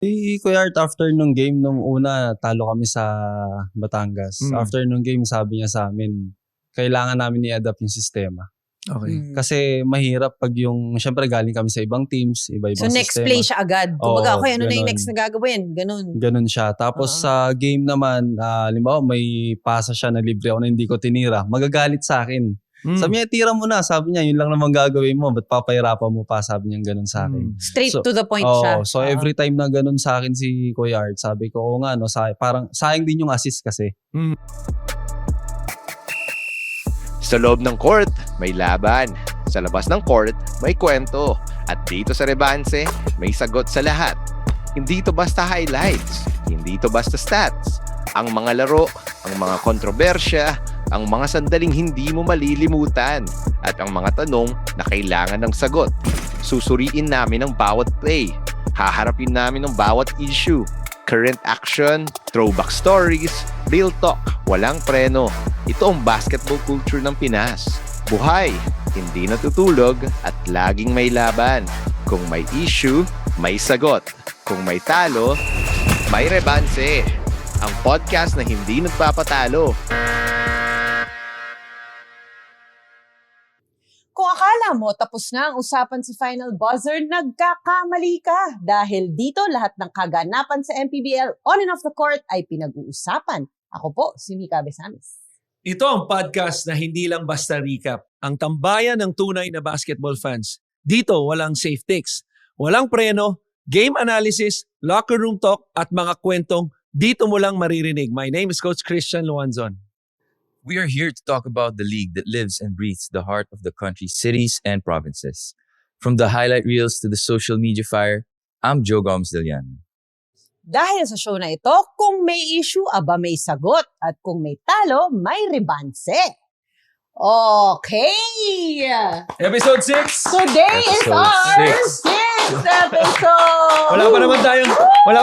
Kuya Art, after nung game, nung una, talo kami sa Batangas. After nung game, sabi niya sa amin, kailangan namin i-adapt yung sistema. Okay. Kasi mahirap pag yung, syempre galing kami sa ibang teams, iba-ibang So next sistema. play siya agad. Kumbaga, okay, ano na ganun. yung next na gagawin? Ganun siya. Tapos sa game naman, halimbawa may pasa siya na libre ako na hindi ko tinira, magagalit sa akin. Sabi niya, tira mo na. Sabi niya, yun lang naman gagawin mo. Ba't papahirapan mo pa? Sabi niya ganun sa akin. Straight to the point siya. So every time na ganun sa akin si Kuya Art, sabi ko, oo nga, no, parang sayang din yung assist kasi. Sa loob ng court, may laban. Sa labas ng court, may kwento. At dito sa Rebanse, may sagot sa lahat. Hindi to basta highlights. Hindi to basta stats. Ang mga laro, ang mga kontrobersya, ang mga sandaling hindi mo malilimutan, at ang mga tanong na kailangan ng sagot. Susuriin namin ang bawat play. Haharapin namin ang bawat issue. Current action, throwback stories, real talk, walang preno. Ito ang basketball culture ng Pinas. Buhay, hindi natutulog, at laging may laban. Kung may issue, may sagot. Kung may talo, may Rebanse. Ang podcast na hindi nagpapatalo. Kung akala mo tapos na ang usapan sa Final Buzzer, nagkakamali ka. Dahil dito lahat ng kaganapan sa MPBL on and off the court ay pinag-uusapan. Ako po, si Mika Besamis. Ito ang podcast na hindi lang basta recap. Ang tambayan ng tunay na basketball fans. Dito walang safe takes, walang preno, game analysis, locker room talk at mga kwentong dito mo lang maririnig. My name is Coach Christian Luanzon. We are here to talk about the league that lives and breathes the heart of the country's cities and provinces. From the highlight reels to the social media fire, I'm Joe Gomes Deliano. Dahil sa show na ito, kung may issue, aba may sagot. At kung may talo, may rebanse. Okay! Episode 6! Today is our 6th episode! Wala pa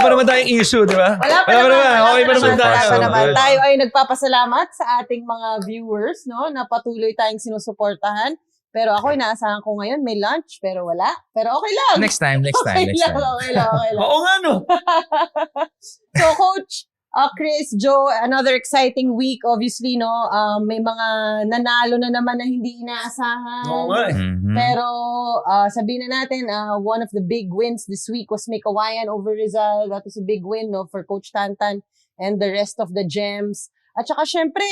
naman tayong issue, di ba? Wala pa naman. Okay pa naman tayo. Wala pa naman. Tayo ay nagpapasalamat sa ating mga viewers, no, na patuloy tayong sinusuportahan. Pero ako, inaasahan ko ngayon, may lunch, pero wala. Pero okay lang. Next time. Okay lang. Oo nga, no? So, Coach, Chris, Joe, another exciting week, obviously, no? May mga nanalo na naman na hindi inaasahan. Oo nga. Pero sabihin na natin, one of the big wins this week was Mikawayan over Rizal. That was a big win, no, for Coach Tantan and the rest of the Gems. At saka, syempre,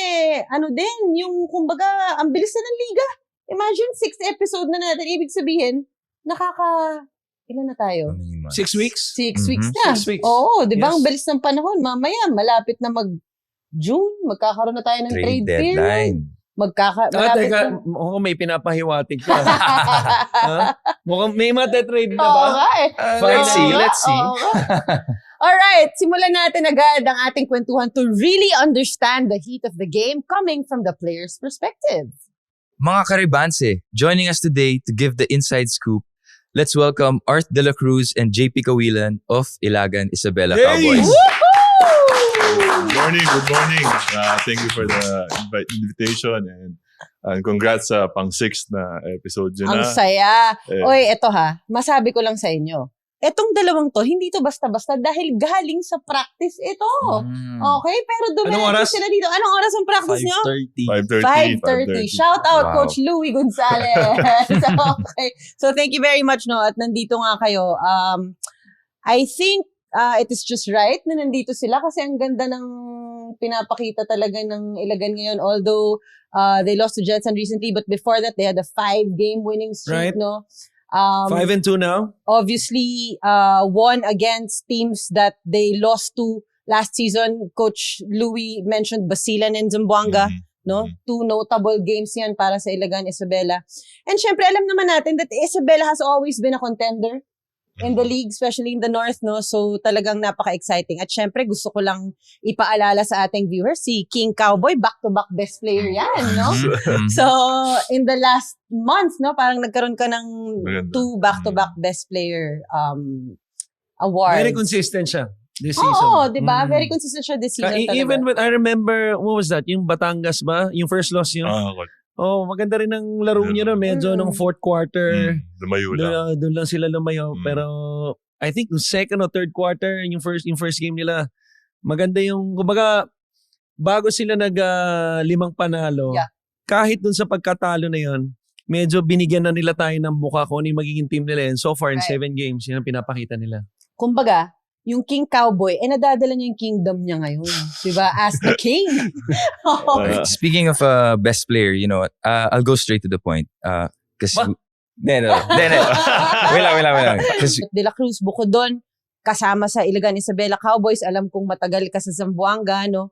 ano din, yung, kumbaga, ang bilis na ng liga. Imagine, 6th episode na natin. Ibig sabihin, ilan na tayo? 6 weeks? 6 weeks na. 6 weeks. Oo, di ba? Yes. Ang bilis ng panahon. Mamaya, malapit na mag-June. Magkakaroon na tayo ng trade deadline. period. Malapit Teka, na. mukhang may pinapahiwatig ka. Mukhang may matatrade na ba? Oo nga eh. Let's see, Oo let's see. nga. Alright, simulan natin agad ang ating kwentuhan to really understand the heat of the game coming from the player's perspective. Mga Karibanse, joining us today to give the inside scoop, let's welcome Art De La Cruz and JP Kawilan of Ilagan Isabela Cowboys. Good morning. Thank you for the invitation and congrats sa pang-6th na episode yun Ang na. saya. Eh. Oy, eto ha, masabi ko lang sa inyo. Etong dalawang to, hindi to basta-basta dahil galing sa practice ito. Okay? Pero dumiretso sila dito. Anong oras ang practice nyo? 5:30. 5:30. Shout out, Wow. Coach Louie Gonzalez. Okay. So, thank you very much, no? At nandito nga kayo. I think it is just right na nandito sila kasi ang ganda ng pinapakita talaga ng Ilagan ngayon. Although, they lost to Jetson recently, but before that, they had a 5-game winning streak, Right. no? 5-2 now? Obviously, won against teams that they lost to last season. Coach Louie mentioned Basilan and Zamboanga. No? 2 notable games yan para sa Ilagan Isabela. And syempre, alam naman natin that Isabela has always been a contender in the league, especially in the North, no? So, talagang napaka-exciting. At syempre, gusto ko lang ipaalala sa ating viewers, si King Cowboy, back-to-back best player yan, no? So, in the last month, no, parang nagkaroon ka ng 2 back-to-back best player awards. Very consistent siya this season. Oo, di ba? Very consistent siya this season talaga. Even when I remember, what was that? Yung Batangas ba? Yung first loss yun? Maganda rin ang laro niya na. Medyo nung fourth quarter. Lumayo lang. Doon lang sila lumayo. Pero I think yung second or third quarter, yung first game nila, maganda yung, kumbaga, bago sila limang panalo, Yeah. kahit dun sa pagkatalo na yun, medyo binigyan na nila tayo ng buka kung ano yung magiging team nila. And so far, in Right. 7 games, yun ang pinapakita nila. Kumbaga, yung King Cowboy, nadadala niya yung kingdom niya ngayon. Diba? As the king. Speaking of best player, you know, I'll go straight to the point. Because Ba? no. Wait lang. 'Cause De La Cruz, bukod doon, kasama sa Iligan Isabela Cowboys, alam kong matagal ka sa Zamboanga, no?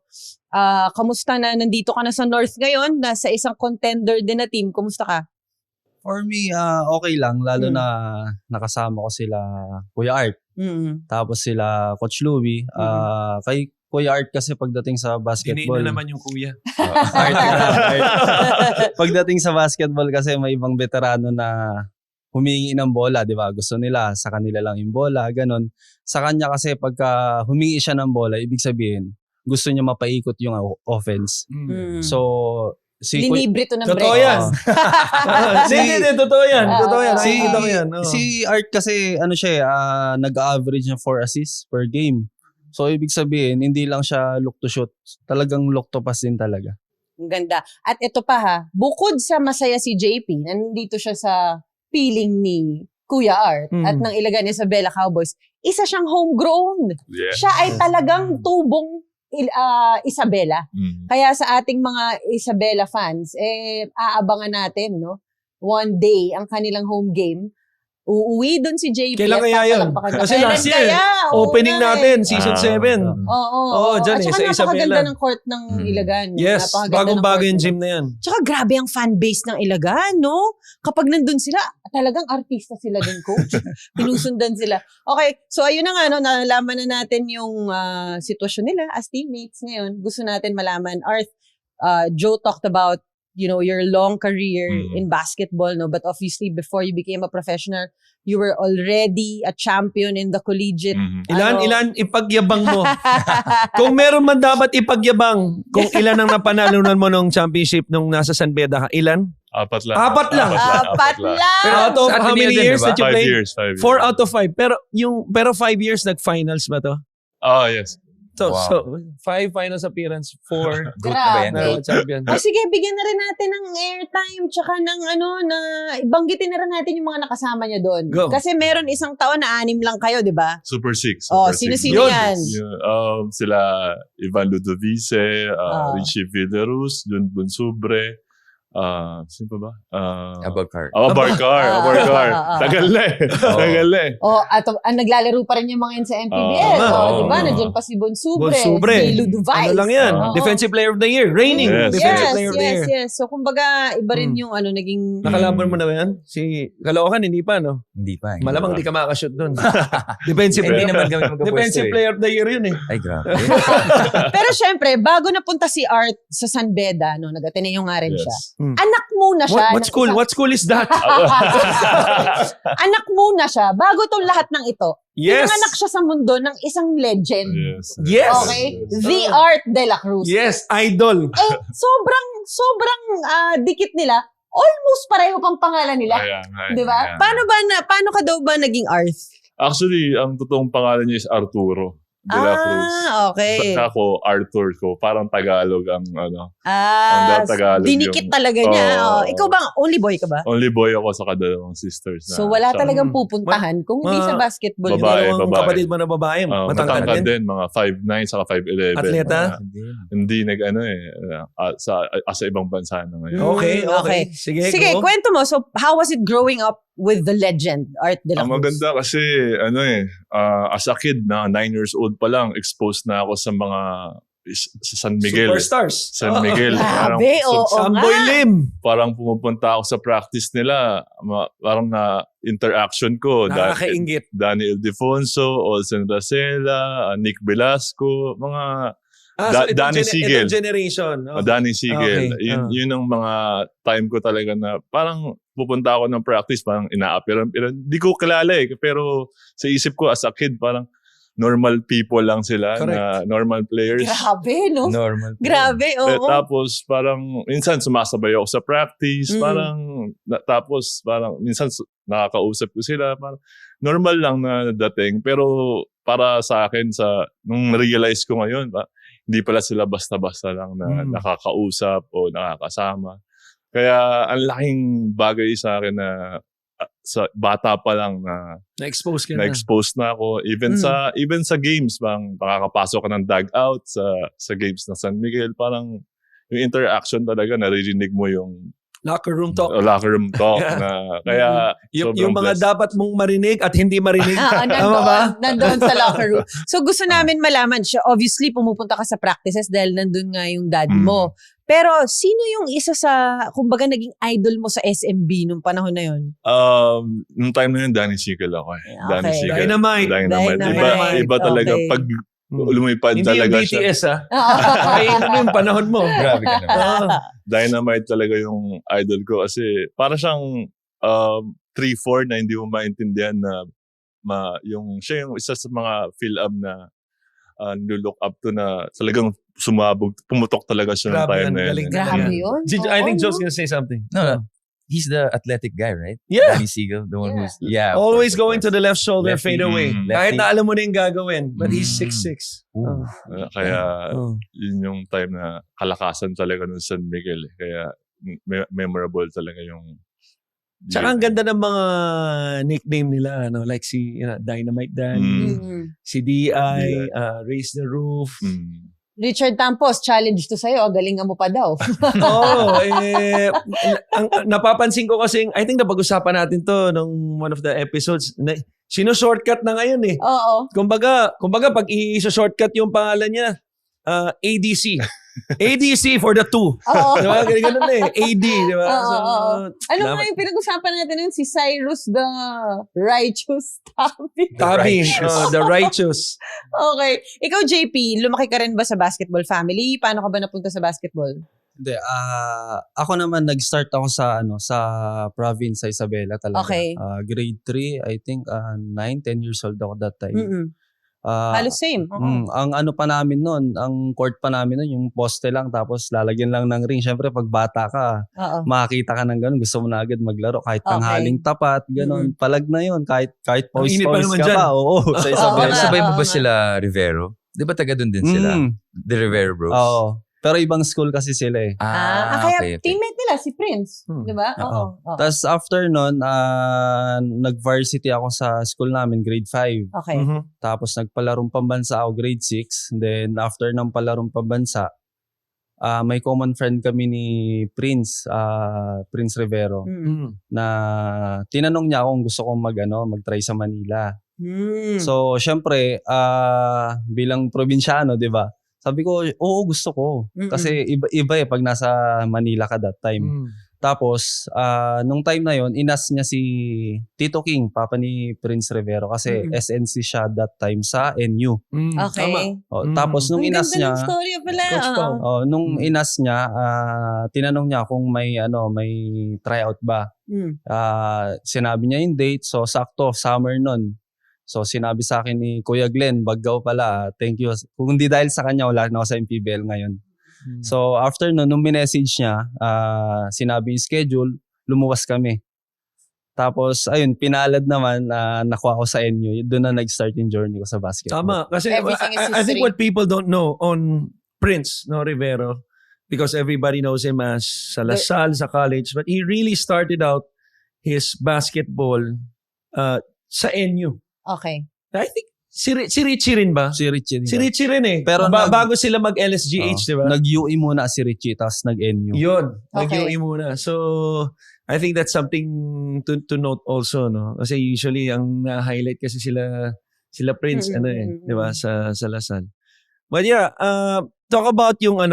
Kamusta na? Nandito ka na sa North ngayon, nasa isang contender din na team. Kumusta ka? For me, okay lang. Lalo na nakasama ko sila Kuya Art. Mm. Tapos sila Coach Louie. Kay Kuya Art kasi pagdating sa basketball. Diniin na naman yung kuya. Art. Pagdating sa basketball kasi may ibang veterano na humingi ng bola, di ba? Gusto nila, sa kanila lang yung bola, ganun. Sa kanya kasi pagka humingi siya ng bola, ibig sabihin, gusto niya mapaikot yung offense. Mm. So, si Linibre to ng Totoo break. yan. Hindi, totoo yan. Totoo yan. Si, Nakikita ko yan. Oo. si Art kasi, nag-average ng 4 assists per game. So, ibig sabihin, hindi lang siya look to shoot. Talagang look to pass din talaga. Ang ganda. At ito pa ha, bukod sa masaya si JP, nandito siya sa piling ni Kuya Art at ng Iligan Isabela Cowboys, isa siyang homegrown. Yeah. Siya ay talagang tubong Isabela. Kaya sa ating mga Isabela fans, aabangan natin, no? One day, ang kanilang home game, uuwi doon si JP. Kailan at kaya yun? papalakpakan. Kasi Kailan last year, kaya? Oo opening nga natin, eh. season 7. Oo. Dyan At saka sa napakaganda Isabela. ng court ng Iligan. Yes, Napakaganda ng bagong-bago court yung nila. gym na yan. Tsaka grabe ang fan base ng Iligan, no? Kapag nandun sila, talagang artista sila din, coach. Pinusundan sila. Okay, so ayun na nga, no? Nalaman na natin yung sitwasyon nila as teammates ngayon. Gusto natin malaman. Arth, Joe talked about, you know, your long career in basketball, no? But obviously, before you became a professional, you were already a champion in the collegiate. Ilan ipagyabang mo. Kung meron man dapat ipagyabang, kung ilan ang napanalunan mo nung championship nung nasa San Beda ka, ilan? 4 lang. 4 lang. Apat lang. Pero out of Sa how Ateneo many din, years diba? that you 5 played? years. 4 out of 5. Pero 5 years nag-finals ba to? Oh, yes. So, Wow. so 5 finals appearance, 4 Goat na ba yan? Grabe. Goat? champion. Sige, bigyan na rin natin ng airtime tsaka ng na ibanggitin na rin natin yung mga nakasama niya doon. Go. Kasi meron isang taon na 6 lang kayo, di ba? Super 6. Oh, Super sino-sino Yun. yan? Sila Ivan Ludovice, Ah. Richie Villarus, Jun Bunsubre, sino pa ba? Abakar. Barcar. Tagal na eh. Tagal na eh. At naglalaro pa rin yung mga yun sa MPBL. Oo. Di ba? Nandiyan pa si Bonsubre, Bonsubre. si Ludovice. Ano lang yan? Oo. Defensive Player of the Year. Reigning Yes. Defensive Player of the Year. Yes. So, kumbaga, iba rin yung naging... Nakalaban mo na ba yan? Si Caloocan, hindi pa, no? Hindi pa. Malamang di ka makakashoot doon. Defensive Hindi Player. naman kami magkapwesto Defensive eh. Player of the Year yun eh. Ay, grabe. Pero syempre, bago napunta si Art sa San Beda, no, nag-Ateneo nga rin siya. Yes. Anak muna siya. What school? What school is that? Anak muna siya. Bago tong lahat ng ito, Yes. pinanganak siya sa mundo ng isang legend. Yes. Yes. Okay? The Art De La Cruz. Yes, idol. Sobrang dikit nila. Almost pareho pang pangalan nila. Ayan. 'Di ba? Paano ka daw ba naging Arth? Actually, ang totoong pangalan niya is Arturo De La Cruz. Okay. Ako, Arthur ko. Parang Tagalog ang Ah, Tagalog dinikit yung- talaga niya. Oo. Ikaw ba, only boy ka ba? only boy ako sa kadalawang sisters. So wala siya- talagang pupuntahan kung hindi sa basketball. Babae. Dalawang kapatid mo na babae. Matangkad Matangkad din. din, mga 5'9" saka 5'11". Atleta? Hindi sa ibang bansa na ngayon. Okay, Mm, okay. Sige, Sige, go. kwento mo. So, how was it growing up with the legend, Art De La Ang Cruz? maganda kasi, as a kid na 9 years old pa lang, exposed na ako sa mga sa San Miguel. Superstars. San Miguel. Grabe, oo Samboy nga. Lim. Parang pumupunta ako sa practice nila. Parang na interaction ko. Nakakaingit. Danny Ildefonso, Olsen Racela, Nick Velasco, mga Danny Sigel. Itong generation. Oh. Danny Sigel. Okay. Yun ang mga time ko talaga na parang pupunta ako ng practice, parang ina-appear. Hindi ko kilala eh. Pero sa isip ko as a kid, parang normal people lang sila. Correct. Na normal players. Grabe, no? Normal. Grabe, oo. Tapos parang minsan sumasabay ako sa practice. Parang tapos parang minsan nakakausap ko sila, parang normal lang na dating, pero para sa akin nung realize ko ngayon, hindi pala sila basta-basta lang na nakakausap o nakakasama. Kaya ang laking bagay sa akin na sa bata pa lang Na-expose ka na. na-expose na ako even sa games, bang nakakapasok ka ng dugout sa games ng San Miguel, parang yung interaction talaga, naririnig mo yung Locker room talk. locker room talk na kaya Yung mga dapat mong marinig at hindi marinig. Tama ba? Nandoon sa locker room. So gusto namin malaman siya. Obviously, pumupunta ka sa practices dahil nandun nga yung daddy mo. Pero sino yung isa sa, kumbaga, naging idol mo sa SMB nung panahon na yun? nung time na yun, Danny Siegel ako eh. Okay. Danny Siegel. Dynamite. Iba talaga Okay. pag lumipad Hindi yung talaga BTS siya. Ay, ano yung panahon mo? Grabe ka naman. Dynamite talaga yung idol ko kasi para siyang 3-4 na hindi mo maintindihan na siya yung isa sa mga Phil-Am na nilook up to na talagang pumutok talaga siya ng Grabe time yan, na yun. galing. Grabe yun. I think Oo, Joe's gonna say something. No. He's the athletic guy, right? Yeah. Danny Siegel, the one Yeah. who's of Always course, of going to course. the left shoulder, Lefty. fade away. Mm. Kahit Lefty. na alam mo na yung gagawin. But he's Mm. 6'6". Ooh. Kaya Oh. yun yung time na kalakasan talaga ng San Miguel eh. Kaya memorable talaga yung Tsaka ang ganda ng mga nickname nila, no? Like si Dynamite Danny, si DI, Raise the Roof. Richard Tampos, challenge to sa'yo. Galingan mo pa daw. Ang napapansin ko kasi, I think napag-usapan natin to nung one of the episodes, sino-shortcut na ngayon eh. Oo. Kumbaga pag i-shortcut yung pangalan niya, ADC. ADC for the two. Oo. Diba? Ganun na eh. AD, diba? Oo. Ano dapat- nga yung pinag-usapan natin nun? Si Cyrus the Righteous Tabi. Tabi, the righteous. Okay. Ikaw, JP, lumaki ka rin ba sa basketball family? Paano ka ba napunta sa basketball? Hindi, ako naman nag-start ako sa province sa Isabela talaga. Okay. Grade 3, I think 9-10 years old ako that time. Mm-mm. Halos same. Oo. Ang ano pa namin noon, ang court pa namin noon, yung poste lang tapos lalagyan lang ng ring. Syempre pag bata ka, Oo. makakita ka ng ganun, gusto mo na agad maglaro kahit Okay. tanghaling tapat, ganun. Palag na yun, kahit Ang pause init pa naman ka dyan. pa. Oo, sa Isabela. Oo, Sabay mo Oo ba nga. sila Rivero? Di ba taga doon din sila? Mm. The Rivero Bros? Oo. Pero ibang school kasi sila eh. Kaya okay. teammate nila, si Prince. Di ba? Oo. Tapos after nun, nag-varsity ako sa school namin, grade 5. Okay. Mhm. Tapos nagpalarong pambansa ako, grade 6. Then after ng palarong pambansa, may common friend kami ni Prince, Prince Rivero, Mm. na tinanong niya kung gusto kong mag-try sa Manila. Mm. So, syempre, bilang probinsyano, di ba? Sabi ko, oo, gusto ko. Mm-mm. Kasi iba eh, pag nasa Manila ka that time. Mm. Tapos, nung time na yon, inas niya si Tito King, papa ni Prince Rivero, kasi Mm-mm. SNC siya that time sa NU. Mm. Okay. Tama. Oh, Mm. Tapos, nung Ang inas ganda niya, ng story pala. Coach Pao. nung inas niya, tinanong niya kung may tryout ba. Mm. Sinabi niya yung date, so sakto, summer nun. So sinabi sa akin ni Kuya Glenn, Baggaw pala, thank you. Kung hindi dahil sa kanya, wala na ako sa MPBL ngayon. So after nun, nung minessage niya, sinabi yung schedule, lumuwas kami. Tapos ayun, pinalad naman, nakuha ko sa NU. Doon na nag-start yung journey ko sa basketball. Tama. Kasi Everything is I think history. what people don't know on Prince Rivero, because everybody knows him as sa LaSalle, sa college, but he really started out his basketball sa NU. Okay. I think si Richie rin ba? Si Richie din. Si Richie rin eh. Pero bago sila mag-LSGH, di ba? Nag-UE muna si Richie, tapos nag-NU. Yun. Okay. Nag-UE muna. So, I think that's something to note also, no? Kasi usually, ang na-highlight kasi sila Prince, di ba? Sa LaSalle. But yeah, talk about yung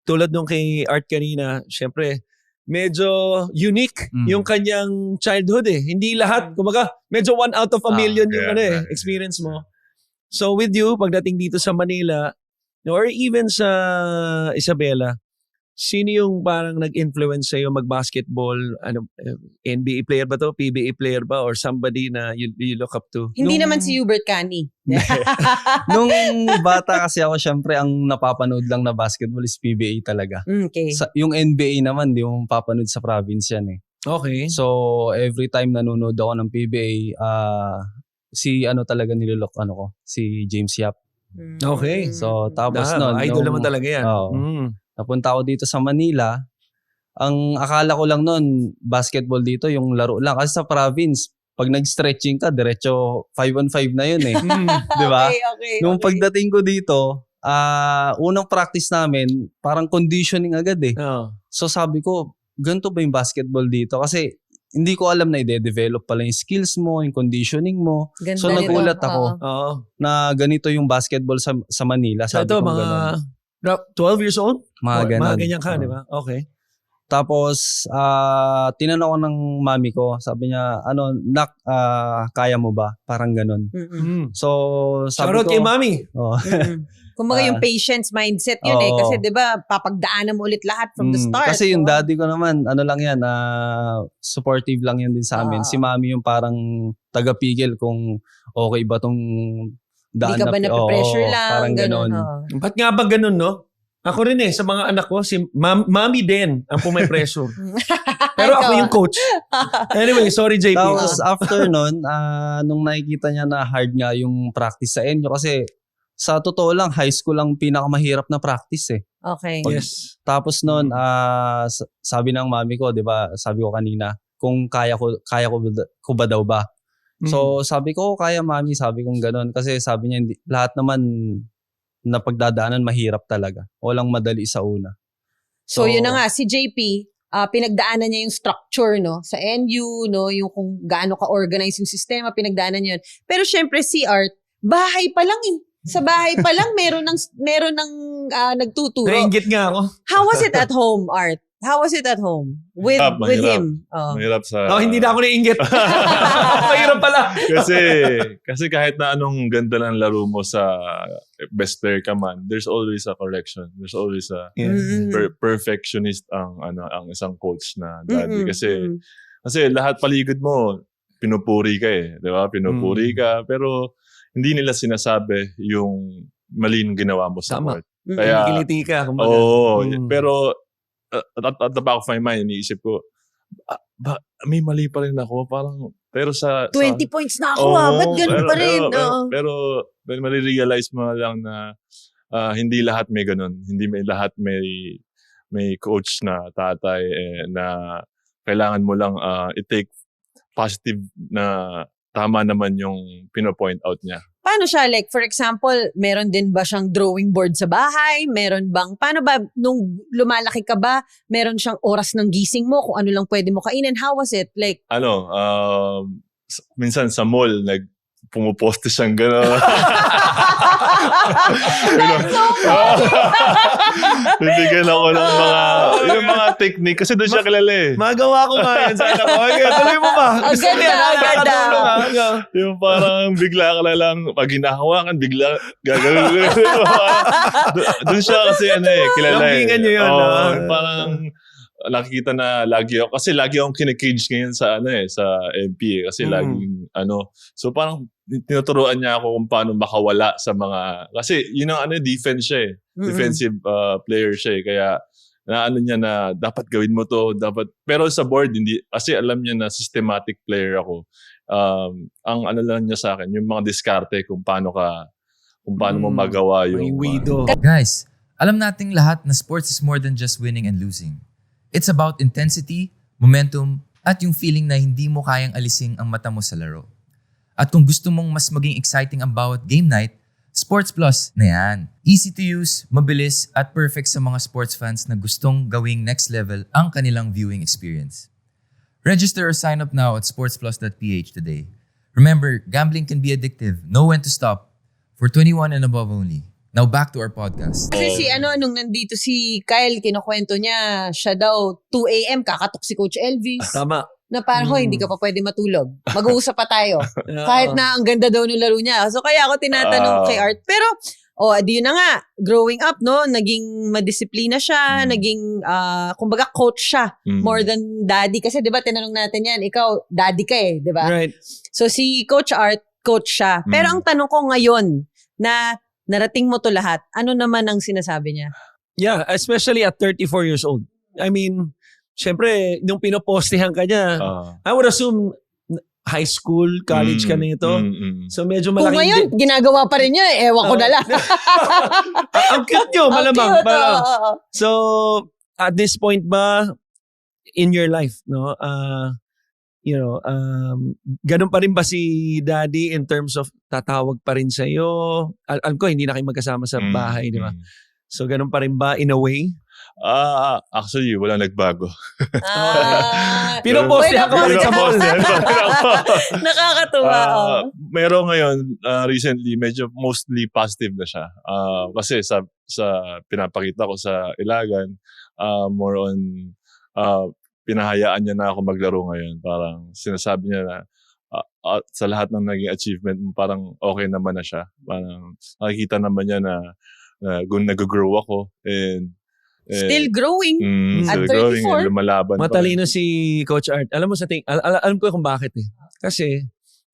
tulad nung kay Art kanina, syempre, medyo unique yung kanyang childhood eh. Hindi lahat, kumbaga, medyo 1 out of a million yung experience mo. So with you, pagdating dito sa Manila, or even sa Isabela, Sino yung parang nag-influence sa'yo mag-basketball? Ano, NBA player ba to? PBA player ba? Or somebody na you look up to? Hindi naman si Hubert Cani. Nung bata kasi ako, syempre, ang napapanood lang na basketball is PBA talaga. Okay. Yung NBA naman, di mo papanood sa province yan eh. Okay. So, every time nanonood ako ng PBA, si ano talaga nilolok ko, si James Yap. Okay. So, tapos nun, Idol nung- naman talaga yan. Oo. Napunta ako dito sa Manila. Ang akala ko lang nun, basketball dito, yung laro lang. Kasi sa province, pag nag-stretching ka, diretso 5-on-5 na yun eh. Di ba? Okay. Nung pagdating ko dito, unang practice namin, parang conditioning agad eh. Oh. So sabi ko, ganito ba yung basketball dito? Kasi hindi ko alam na i-develop pala yung skills mo, yung conditioning mo. Ganda So nito. nagulat ako Oo. na ganito yung basketball sa Manila. So Sabi ito, ko mga ganun. 12 years old? Mga Oh, ganun. Mga ganyan ka, Oo. di ba? Okay. Tapos, tinanong ko ng mami ko, sabi niya, nak, kaya mo ba? Parang ganun. So, sabi Shoutout ko, kay Mami. oh, Kumbaga yung patience mindset yun eh. Oo. Kasi di ba papagdaanan mo ulit lahat from the start. Kasi yung no? daddy ko naman, ano lang yan, supportive lang yan din sa amin. Ah. Si mami yung parang tagapigil kung okay ba tong daan Hindi ka ba Oo, nape-pressure lang? parang Ganun. ganon. oo. Ba't nga ba ganun, no? Ako rin sa mga anak ko, si Mami din ang pumipressure. Pero ako Ikaw, yung coach. Anyway, sorry JP. Tapos after nun, nung nakikita niya na hard nga yung practice sa Enyo, kasi sa totoo lang, high school lang pinakamahirap na practice eh. Okay. Yes. Tapos nun, sabi ng mami ko, di ba, sabi ko kanina, kung kaya ko ba daw ba? So sabi ko, kaya mami, sabi kong ganun. Kasi sabi niya, lahat naman na pagdadaanan mahirap talaga. Walang madali sa una. So yun na nga, si JP, pinagdaanan niya yung structure no sa NU, no, yung kung gaano ka-organize yung sistema, pinagdaanan niya yun. Pero syempre si Art, bahay pa lang eh. Sa bahay pa lang meron ng nagtuturo. Nainggit nga ako. How was it at home, Art? How was it at home with Mahirap. him? Oh. Mahirap sa... Hindi na ako nainggit. Mahirap pala. kasi kahit na anong ganda ng laro mo sa best player ka man, there's always a correction. There's always a perfectionist ang isang coach na daddy. Kasi lahat paligid mo, pinupuri ka eh. Di ba? Pinupuri ka. Pero hindi nila sinasabi yung mali ng ginawa mo sa Tama. court. Kaya, Kinikiliti ka. Kumbaga. Oo. Pero at the back of my mind, iniisip ko, may mali pa rin ako. Parang, pero 20 points na ako Oo, ba't ganun pa rin? Pero marirealize mo lang na hindi lahat may ganun. Hindi may lahat may coach na tatay na kailangan mo lang i-take positive na tama naman yung pino-point out niya. Paano siya? Like, for example, meron din ba siyang drawing board sa bahay? Paano ba, nung lumalaki ka ba, meron siyang oras ng gising mo, kung ano lang pwede mo kainin? How was it? Like, Minsan sa mall, pumuposte siyang gano'n. Bibigyan ako ng mga technique. Kasi doon siya kilala eh. Magawa ko nga yan sa anak ko. Tuloy mo ba? Ang ganda. Yung parang bigla ka na lang, pag hinahawakan, bigla gagawin. Doon siya kasi kilala eh. Lambingan niyo yun. Parang nakikita na lagi akong kinikage ngayon sa sa MP eh, kasi laging so parang tinuturuan niya ako kung paano makawala sa mga, kasi yun ang defense siya eh. Defensive player siya eh, kaya niya na dapat gawin mo to, pero sa board hindi, kasi alam niya na systematic player ako. Ang lang niya sa akin yung mga diskarte kung paano mo magawa yung Wido. Guys, alam nating lahat na sports is more than just winning and losing. It's about intensity, momentum, at yung feeling na hindi mo kayang alising ang mata mo sa laro. At kung gusto mong mas maging exciting ang bawat game night, Sports Plus na yan. Easy to use, mabilis, at perfect sa mga sports fans na gustong gawing next level ang kanilang viewing experience. Register or sign up now at sportsplus.ph today. Remember, gambling can be addictive. Know when to stop. For 21 and above only. Now back to our podcast. Kasi nung nandito si Kyle, kinukwento niya, siya daw 2 a.m. kakatok si Coach Elvis. Tama. Na parang, hindi ka pa pwede matulog. Mag-uusap pa tayo. Kahit na ang ganda daw ng laro niya. So kaya ako tinatanong kay Art. Pero di yun na nga, growing up, no, naging madisiplina siya, naging, kumbaga, coach siya, more than daddy. Kasi, di ba, tinanong natin yan, ikaw, daddy ka eh, di ba? Right. So, si Coach Art, coach siya. Pero ang tanong ko ngayon, na narating mo to lahat, ano naman ang sinasabi niya? Yeah, especially at 34 years old. I mean, syempre, nung pinopostihan ka niya, I would assume high school, college ka na ito. So medyo Kung malaking... ngayon, ginagawa pa rin niya, ewan ko na lang. Ang cute nyo, malamang. Ang cute, oo. So, at this point ba, in your life, no, ganun pa rin ba si daddy in terms of tatawag pa rin sa'yo? Alam ko, hindi na kayo magkasama sa bahay, di ba? So, ganun pa rin ba in a way? Actually, walang nagbago. Pinopostihan ka pa rin sa mall. Nakakatuwa. Meron ngayon, recently, medyo mostly positive na siya. Kasi sa pinapakita ko sa Ilagan, more on, pinahayaan niya na ako maglaro ngayon. Parang sinasabi niya na, sa lahat ng naging achievement, parang okay naman na siya. Parang nakikita naman niya na nag-grow ako and Still growing. At still 34. growing and lumalaban Matalino si Coach Art. Alam mo alam ko kung bakit eh. Kasi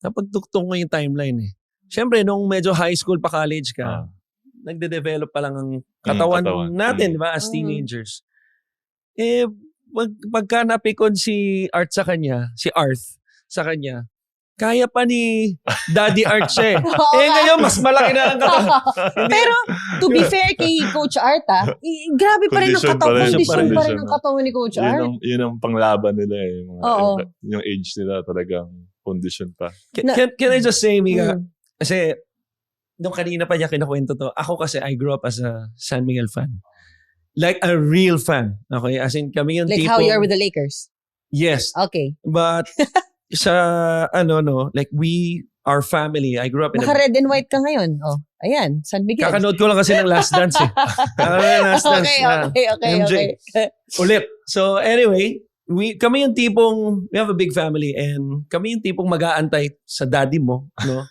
napagtuktong ko yung timeline eh. Siyempre nung medyo high school pa college ka, nagde-develop pa lang ang katawan natin, di ba, as teenagers. Eh pagka napikon si Art sa kanya, si Arth sa kanya, kaya pa ni Daddy Art siya eh. Ngayon, mas malaki na ang katawan. Pero, to be fair kay Coach Art, grabe pa rin ang katawan. Condition pa rin ang katawan ni Coach Art. Yun ang panglaban nila eh. Yung age nila talagang condition pa. Can I just say, Mika, kasi nung kanina pa niya kinakwento to, ako kasi I grew up as a San Miguel fan. Like a real fan. Okay? As in, kami yung like tipo... how you are with the Lakers? Yes. Okay. But... sa like our family, I grew up in Naka red and white ka ngayon. Ayan, San Miguel. Kakanood ko lang kasi ng Last Dance eh. Okay. Ulit. So anyway, kami yung tipong, we have a big family and kami yung tipong mag-aantay sa daddy mo, no?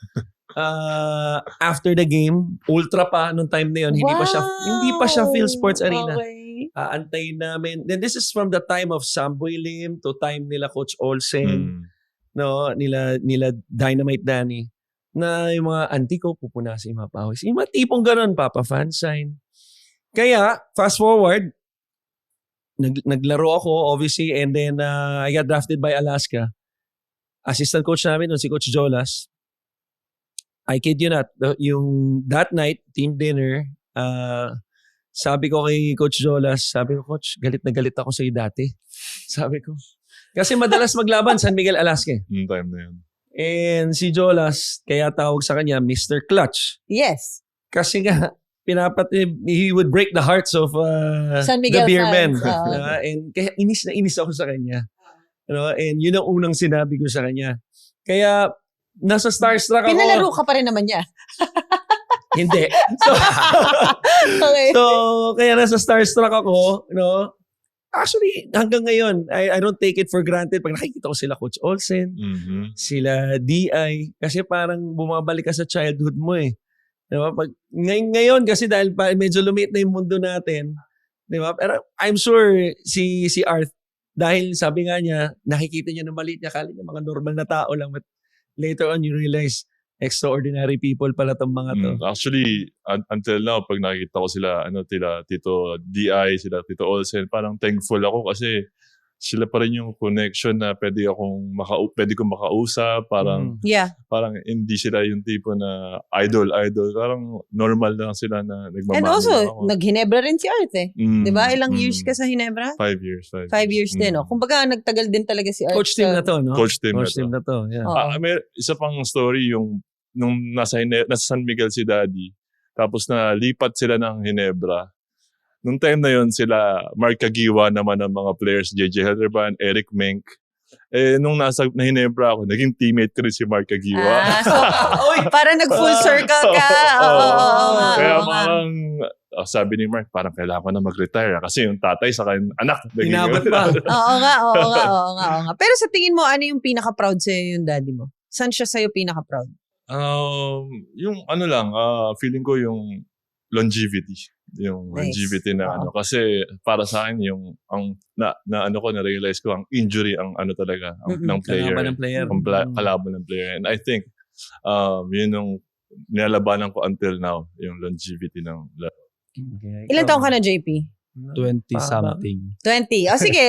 After the game, ultra pa nung time na yun, hindi pa siya Phil Sports Arena. Okay. Aantayin namin. Then this is from the time of Samboy Lim to time nila Coach Olsen. No, nila Dynamite Danny, na yung mga auntie ko pupunasin yung mga pawis. Yung mga tipong ganun, Papa fan sign. Kaya, fast forward, naglaro ako, obviously, and then I got drafted by Alaska. Assistant coach namin nun, si Coach Jolas. I kid you not, that night, team dinner, sabi ko kay Coach Jolas, Coach, galit na galit ako sa'yo dati. Sabi ko, kasi madalas maglaban San Miguel, Alaska. Time na yun. And si Jolas, kaya tawag sa kanya Mr. Clutch. Yes. Kasi nga, he would break the hearts of San Miguel the beer fans. men. And kaya inis na inis ako sa kanya. And yun ang unang sinabi ko sa kanya. Kaya, nasa starstruck ako. Pinalaro ka pa rin naman niya. Hindi. So, Okay. so, kaya nasa starstruck ako, actually, hanggang ngayon, I don't take it for granted. Pag nakikita ko sila Coach Olsen, sila DI, kasi parang bumabalik ka sa childhood mo eh. Diba? Ngayon, kasi dahil medyo lumit na yung mundo natin, diba? Pero I'm sure si Arth, dahil sabi nga niya, nakikita niya na maliit niya, kala niya mga normal na tao lang. But later on, you realize, extraordinary people pala tong mga to. Actually, until now, pag nakikita ko sila, Tito DI, sila Tito Olsen, parang thankful ako kasi sila pa rin yung connection na pwede kong makausap. Parang hindi sila yung tipo na idol. Parang normal lang sila na nagmamahal. And also, ako. nag-Hinebra rin si Art eh. Diba? Ilang years ka sa Hinebra? 5 years. 5 years din. Kumbaga, nagtagal din talaga si Art. Coach team na to, no? Coach team na to. Yeah. May isa pang story yung nung nasa San Miguel si Daddy, tapos na lipat sila ng Hinebra. Nung time na yon sila, Mark Caguiwa naman ng mga players, JJ Helderban, Eric Menk. Nung nasa Hinebra ako, naging teammate ko rin si Mark Caguiwa. So, para nag-full circle ka. Kaya parang, sabi ni Mark, parang kailangan ko na mag-retire. Kasi yung tatay sa kanyang anak. Inabot pa. Oo nga. Pero sa tingin mo, ano yung pinaka-proud sa'yo yung daddy mo? Saan siya sa'yo pinaka-proud? Yung feeling ko yung longevity. Yung Nice. longevity na Oo. kasi para sa akin yung na-realize ko ang injury ang ano talaga ng player. Kalaban ng player. Kalaban ng player. And I think yun yung nilalabanan ko until now, yung longevity ng laro. Ilan taong ka na, JP? 20-something. 20. O sige,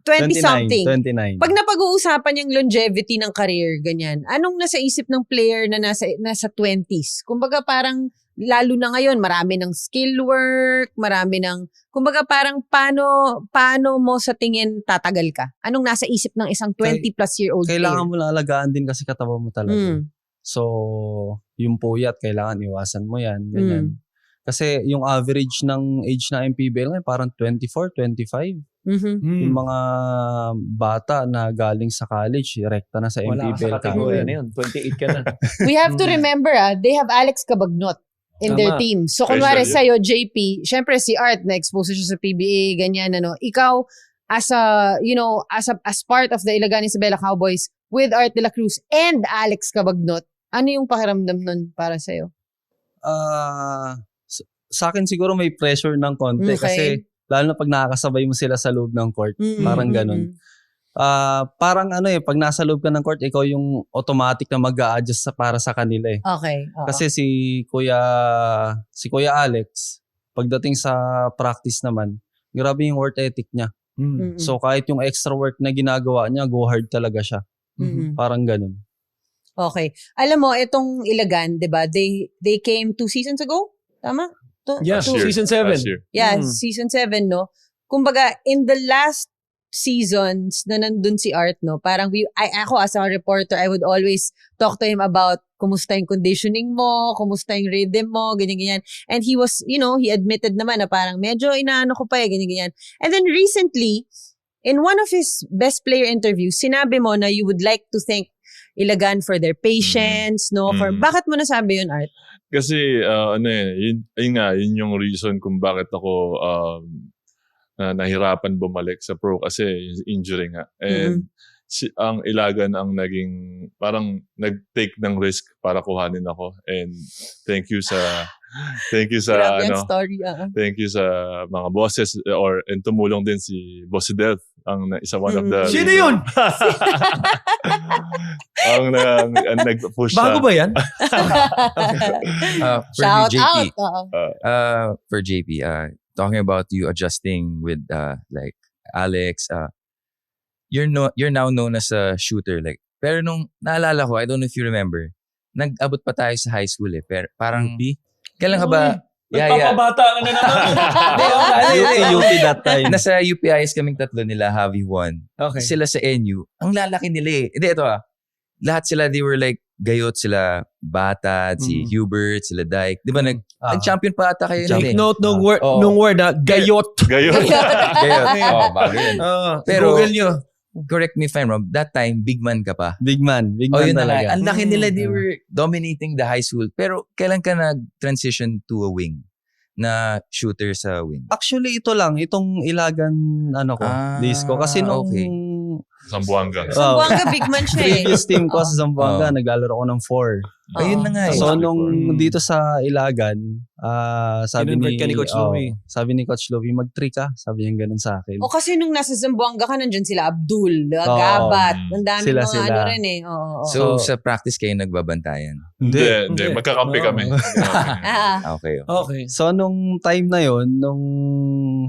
20-something. 29. Pag napag-uusapan yung longevity ng career, ganyan, anong nasa isip ng player na nasa 20s? Kumbaga parang, lalo na ngayon, marami ng skill work, marami ng, kumbaga parang paano mo sa tingin tatagal ka? Anong nasa isip ng isang 20-plus-year-old player? Kailangan mo lang alagaan din kasi katawan mo talaga. Mm. So, yung puyat, kailangan iwasan mo yan. Ganyan. Kasi yung average ng age ng MPBL ngayon, parang 24, 25. Mhm. Yung mga bata na galing sa college, rekta na sa Wala ka MPBL. sa kategorya kagad. na yun. 28 ka na. We have to remember, they have Alex Cabagnot in their Tama. team. So, Special kunwari yun. sa'yo, JP, syempre si Art, na-expose siya sa PBA, ganyan, ikaw, as part of the Iligan Isabela Cowboys with Art de la Cruz and Alex Cabagnot, ano yung pakiramdam nun para sa'yo? Sa akin siguro may pressure ng konti Okay. kasi lalo na pag nakakasabay mo sila sa loob ng court, parang ganun. Parang pag nasa loob ka ng court, ikaw yung automatic na mag-a-adjust para sa kanila eh. Okay. oo. Kasi si Kuya Alex, pagdating sa practice naman, grabe yung work ethic niya. Mm-mm. So kahit yung extra work na ginagawa niya, go hard talaga siya. Mm-mm. Parang ganun. Okay. Alam mo, itong Ilagan, di ba, they came 2 seasons ago? Tama? Yeah, Last year. season 7. Last year. Yeah, Mm. season 7, no? Kumbaga, in the last seasons na nandun si Art, no? Parang ako as a reporter, I would always talk to him about kumusta yung conditioning mo, kumusta yung rhythm mo, ganyan-ganyan. And he was, he admitted naman na parang medyo inaano ko pa ganyan-ganyan. And then recently, in one of his best player interviews, sinabi mo na you would like to thank Ilagan for their patience, no? Bakit mo nasabi yun, Art? Kasi yun yung reason kung bakit ako nahirapan bumalik sa pro kasi injury nga. And ang Ilagan ang naging parang nag-take ng risk para kuhanin ako. And thank you sa Grabe ang story, thank you sa mga bosses and tumulong din si Boss Delph ang isa one of the Sino yun? ang nag-push Bago ba yan? For Shout you, JP, out. Oo. for JP, talking about you adjusting with like Alex, you're now known as a shooter. Like, pero nung naalala ko, I don't know if you remember, nag-abot pa tayo sa high school eh. Pero parang, kailan ka ba? Nagpapabata ka na naman. UP that time. Nasa UPIS kaming tatlo nila, Javi Juan. Okay. Sila sa NU, ang lalaki nila eh. Hindi, ito lahat sila, they were like, Gayot, sila Batad, si Hubert, sila Dyke. Di ba nag-champion pa ata kayo nun Take eh. note nung word, Oo. gayot. Gayon. Gayot. Bago yun. Pero- Google nyo. Correct me if I'm wrong, that time, big man ka pa. Big man Yun na nga. talaga. Ang laki nila, they were dominating the high school. Pero kailan ka nag-transition to a wing? Na shooter sa wing? Actually, itong Ilagan, days ko. Kasi nung okay. Zamboanga. Zamboanga, big man siya eh. previous team ko sa Zamboanga, naglalaro ko ng 4. Ayun na nga eh. So, nung dito sa Ilagan, sabi Kinonvert ka ni Coach Louie. sabi ni Coach Louie, mag-3 ka. Sabi niya ganun sa akin. O kasi nung nasa Zamboanga ka, nandyan sila Abdul, Gabat, ang dami Sila, mga sila. ano rin eh. Oo. So, sa practice kayo nagbabantayan? Hindi. Magkakampi kami. Okay. Okay. So, nung time na yon, nung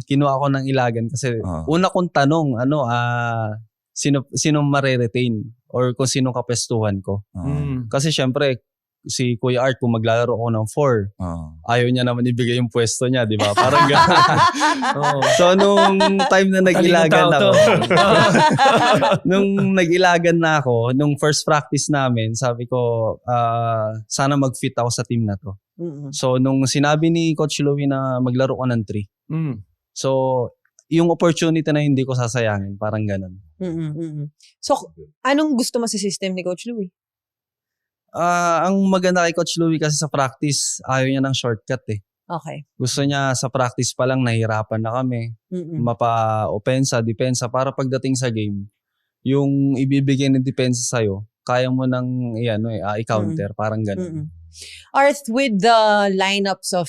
kinuha ko ng Ilagan, kasi una kong tanong, sino mare-retain or kung sino kapestuhan ko. Kasi syempre, si Kuya Art, kung maglalaro ako ng 4, ayaw niya naman ibigay yung pwesto niya, di ba? Parang gano'n. So, nung time na nag-ilagan ako, nung first practice namin, sabi ko, sana mag-fit ako sa team na to. So, nung sinabi ni Coach Louie na maglaro ka ng 3, so, yung opportunity na hindi ko sasayangin, parang gano'n. So, anong gusto mo sa system ni Coach Louie? Ang maganda kay Coach Louie kasi sa practice, ayaw niya ng shortcut eh. Okay. Gusto niya sa practice pa lang, nahihirapan na kami. Mapa-opensa, depensa, para pagdating sa game, yung ibibigay ng depensa sa'yo, kaya mo nang i-counter, parang gano'n. Arth, with the lineups of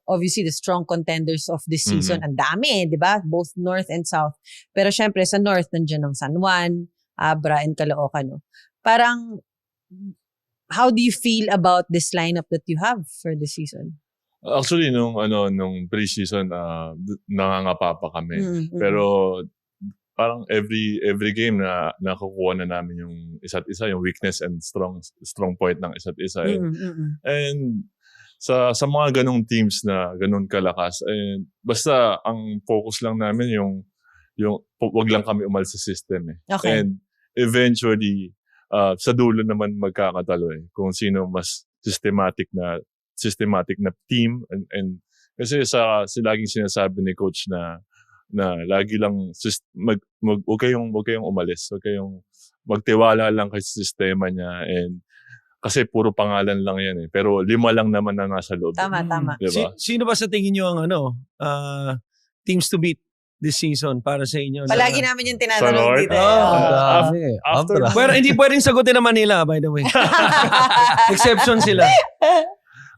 obviously the strong contenders of this season, ang dami, di ba? Both North and South. Pero syempre sa North, nandiyan ang San Juan, Abra, and Caloocan. No? Parang, how do you feel about this lineup that you have for this season? Actually, nung pre-season, nangangapa pa kami. Pero parang every game na nakukuha na namin yung isa't isa, yung weakness and strong point ng isa't isa. And sa mga ganong teams na ganon kalakas, basta ang focus lang namin yung wag lang kami umalis sa system. Okay. And eventually, sa dulo naman magkakatalo kung sino mas systematic na team and kasi laging sinasabi ni coach na lagi lang wag kayong umalis, wag kayong magtiwala lang kay sistema niya, and kasi puro pangalan lang yan pero 5 lang naman na nasa loob. Tama. Diba? Sino ba sa tingin niyo ang teams to beat this season para sa inyo? Palagi namin yung tinatanong Sa North? dito. After Pero hindi pwedeng sagutin ng Manila, by the way. Exception sila.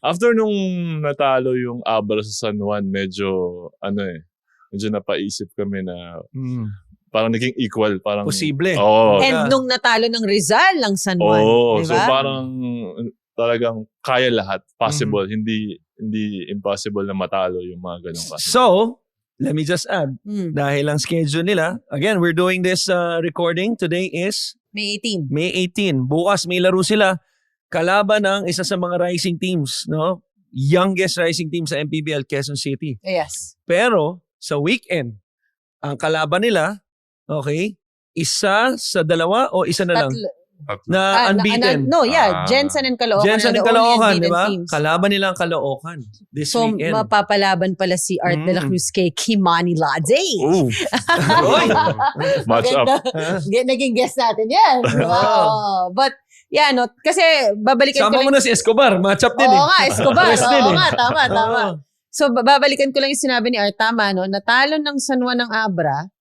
After nung natalo yung Abra sa San Juan, medyo napaisip kami na parang naging equal. Parang, Posible. Oo. And nung natalo ng Rizal ng San Juan, Oo. di So ba? parang talagang kaya lahat. Possible. Hindi impossible na matalo yung mga ganong klase. So, let me just add, dahil ang schedule nila, again, we're doing this recording. Today is May 18. May 18. Bukas may laro sila kalaban ng isa sa mga rising teams, no? Youngest rising team sa MPBL, Quezon City. Yes. Pero sa weekend, ang kalaban nila, okay, isa sa dalawa o isa na lang na unbeaten. Jensen and Caloocan. Jensen are and the only Caloocan, unbeaten di ba? teams. Kalaban nila ang Caloocan this So, weekend. mapapalaban pala si Art de la Cruz kay Kimani Lade. Oy! Match up. Naging guest natin yan. But, yeah, no, kasi babalikan ko Sama mo na si Escobar. Match up din Oo nga, Escobar. West din Oo nga, tama. So, babalikan ko lang yung sinabi ni Art, tama, no? Natalo ng San Juan ng Abra,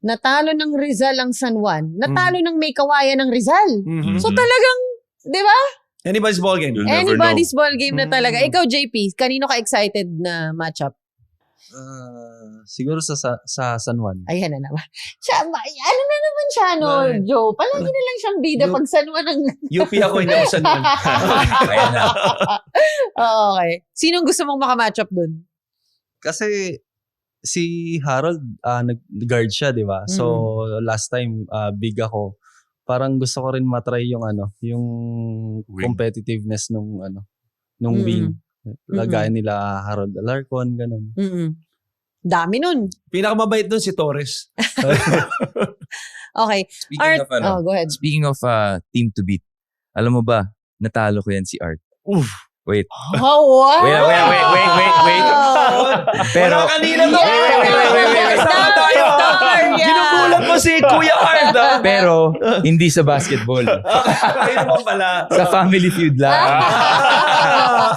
natalo ng Rizal ang San Juan, natalo ng May Kawayan ng Rizal. So, talagang, di ba? Anybody's ball game. You'll never Anybody's ball game na talaga. Ikaw, JP, kanino ka excited na matchup? Siguro sa San Juan. Ayan na naman. Ano na naman siya, no, Bakit? Joe? Palagi na lang siyang bida Joe. pag San Juan ng... UP ako, hindi ako San Juan. Ayan na. Okay. Sinong gusto mong makamatchup dun? Kasi si Harold, nag-guard siya, di ba? So, last time, big ako. Parang gusto ko rin matry yung yung Wing. competitiveness nung wing. Lagayan nila Harold Alarcon, ganun. Dami nun. Pinakamabait doon si Torres. Okay. Speaking Art, of go ahead. Speaking of team to beat, alam mo ba, natalo ko yan si Art. Wait. Oh, wow! Wait. Pero, Wala kanina to. Wait. Sama tayo. Ginugulat mo si Kuya Art. pero, hindi sa basketball. Ayun mo pala. Sa Family Feud lang.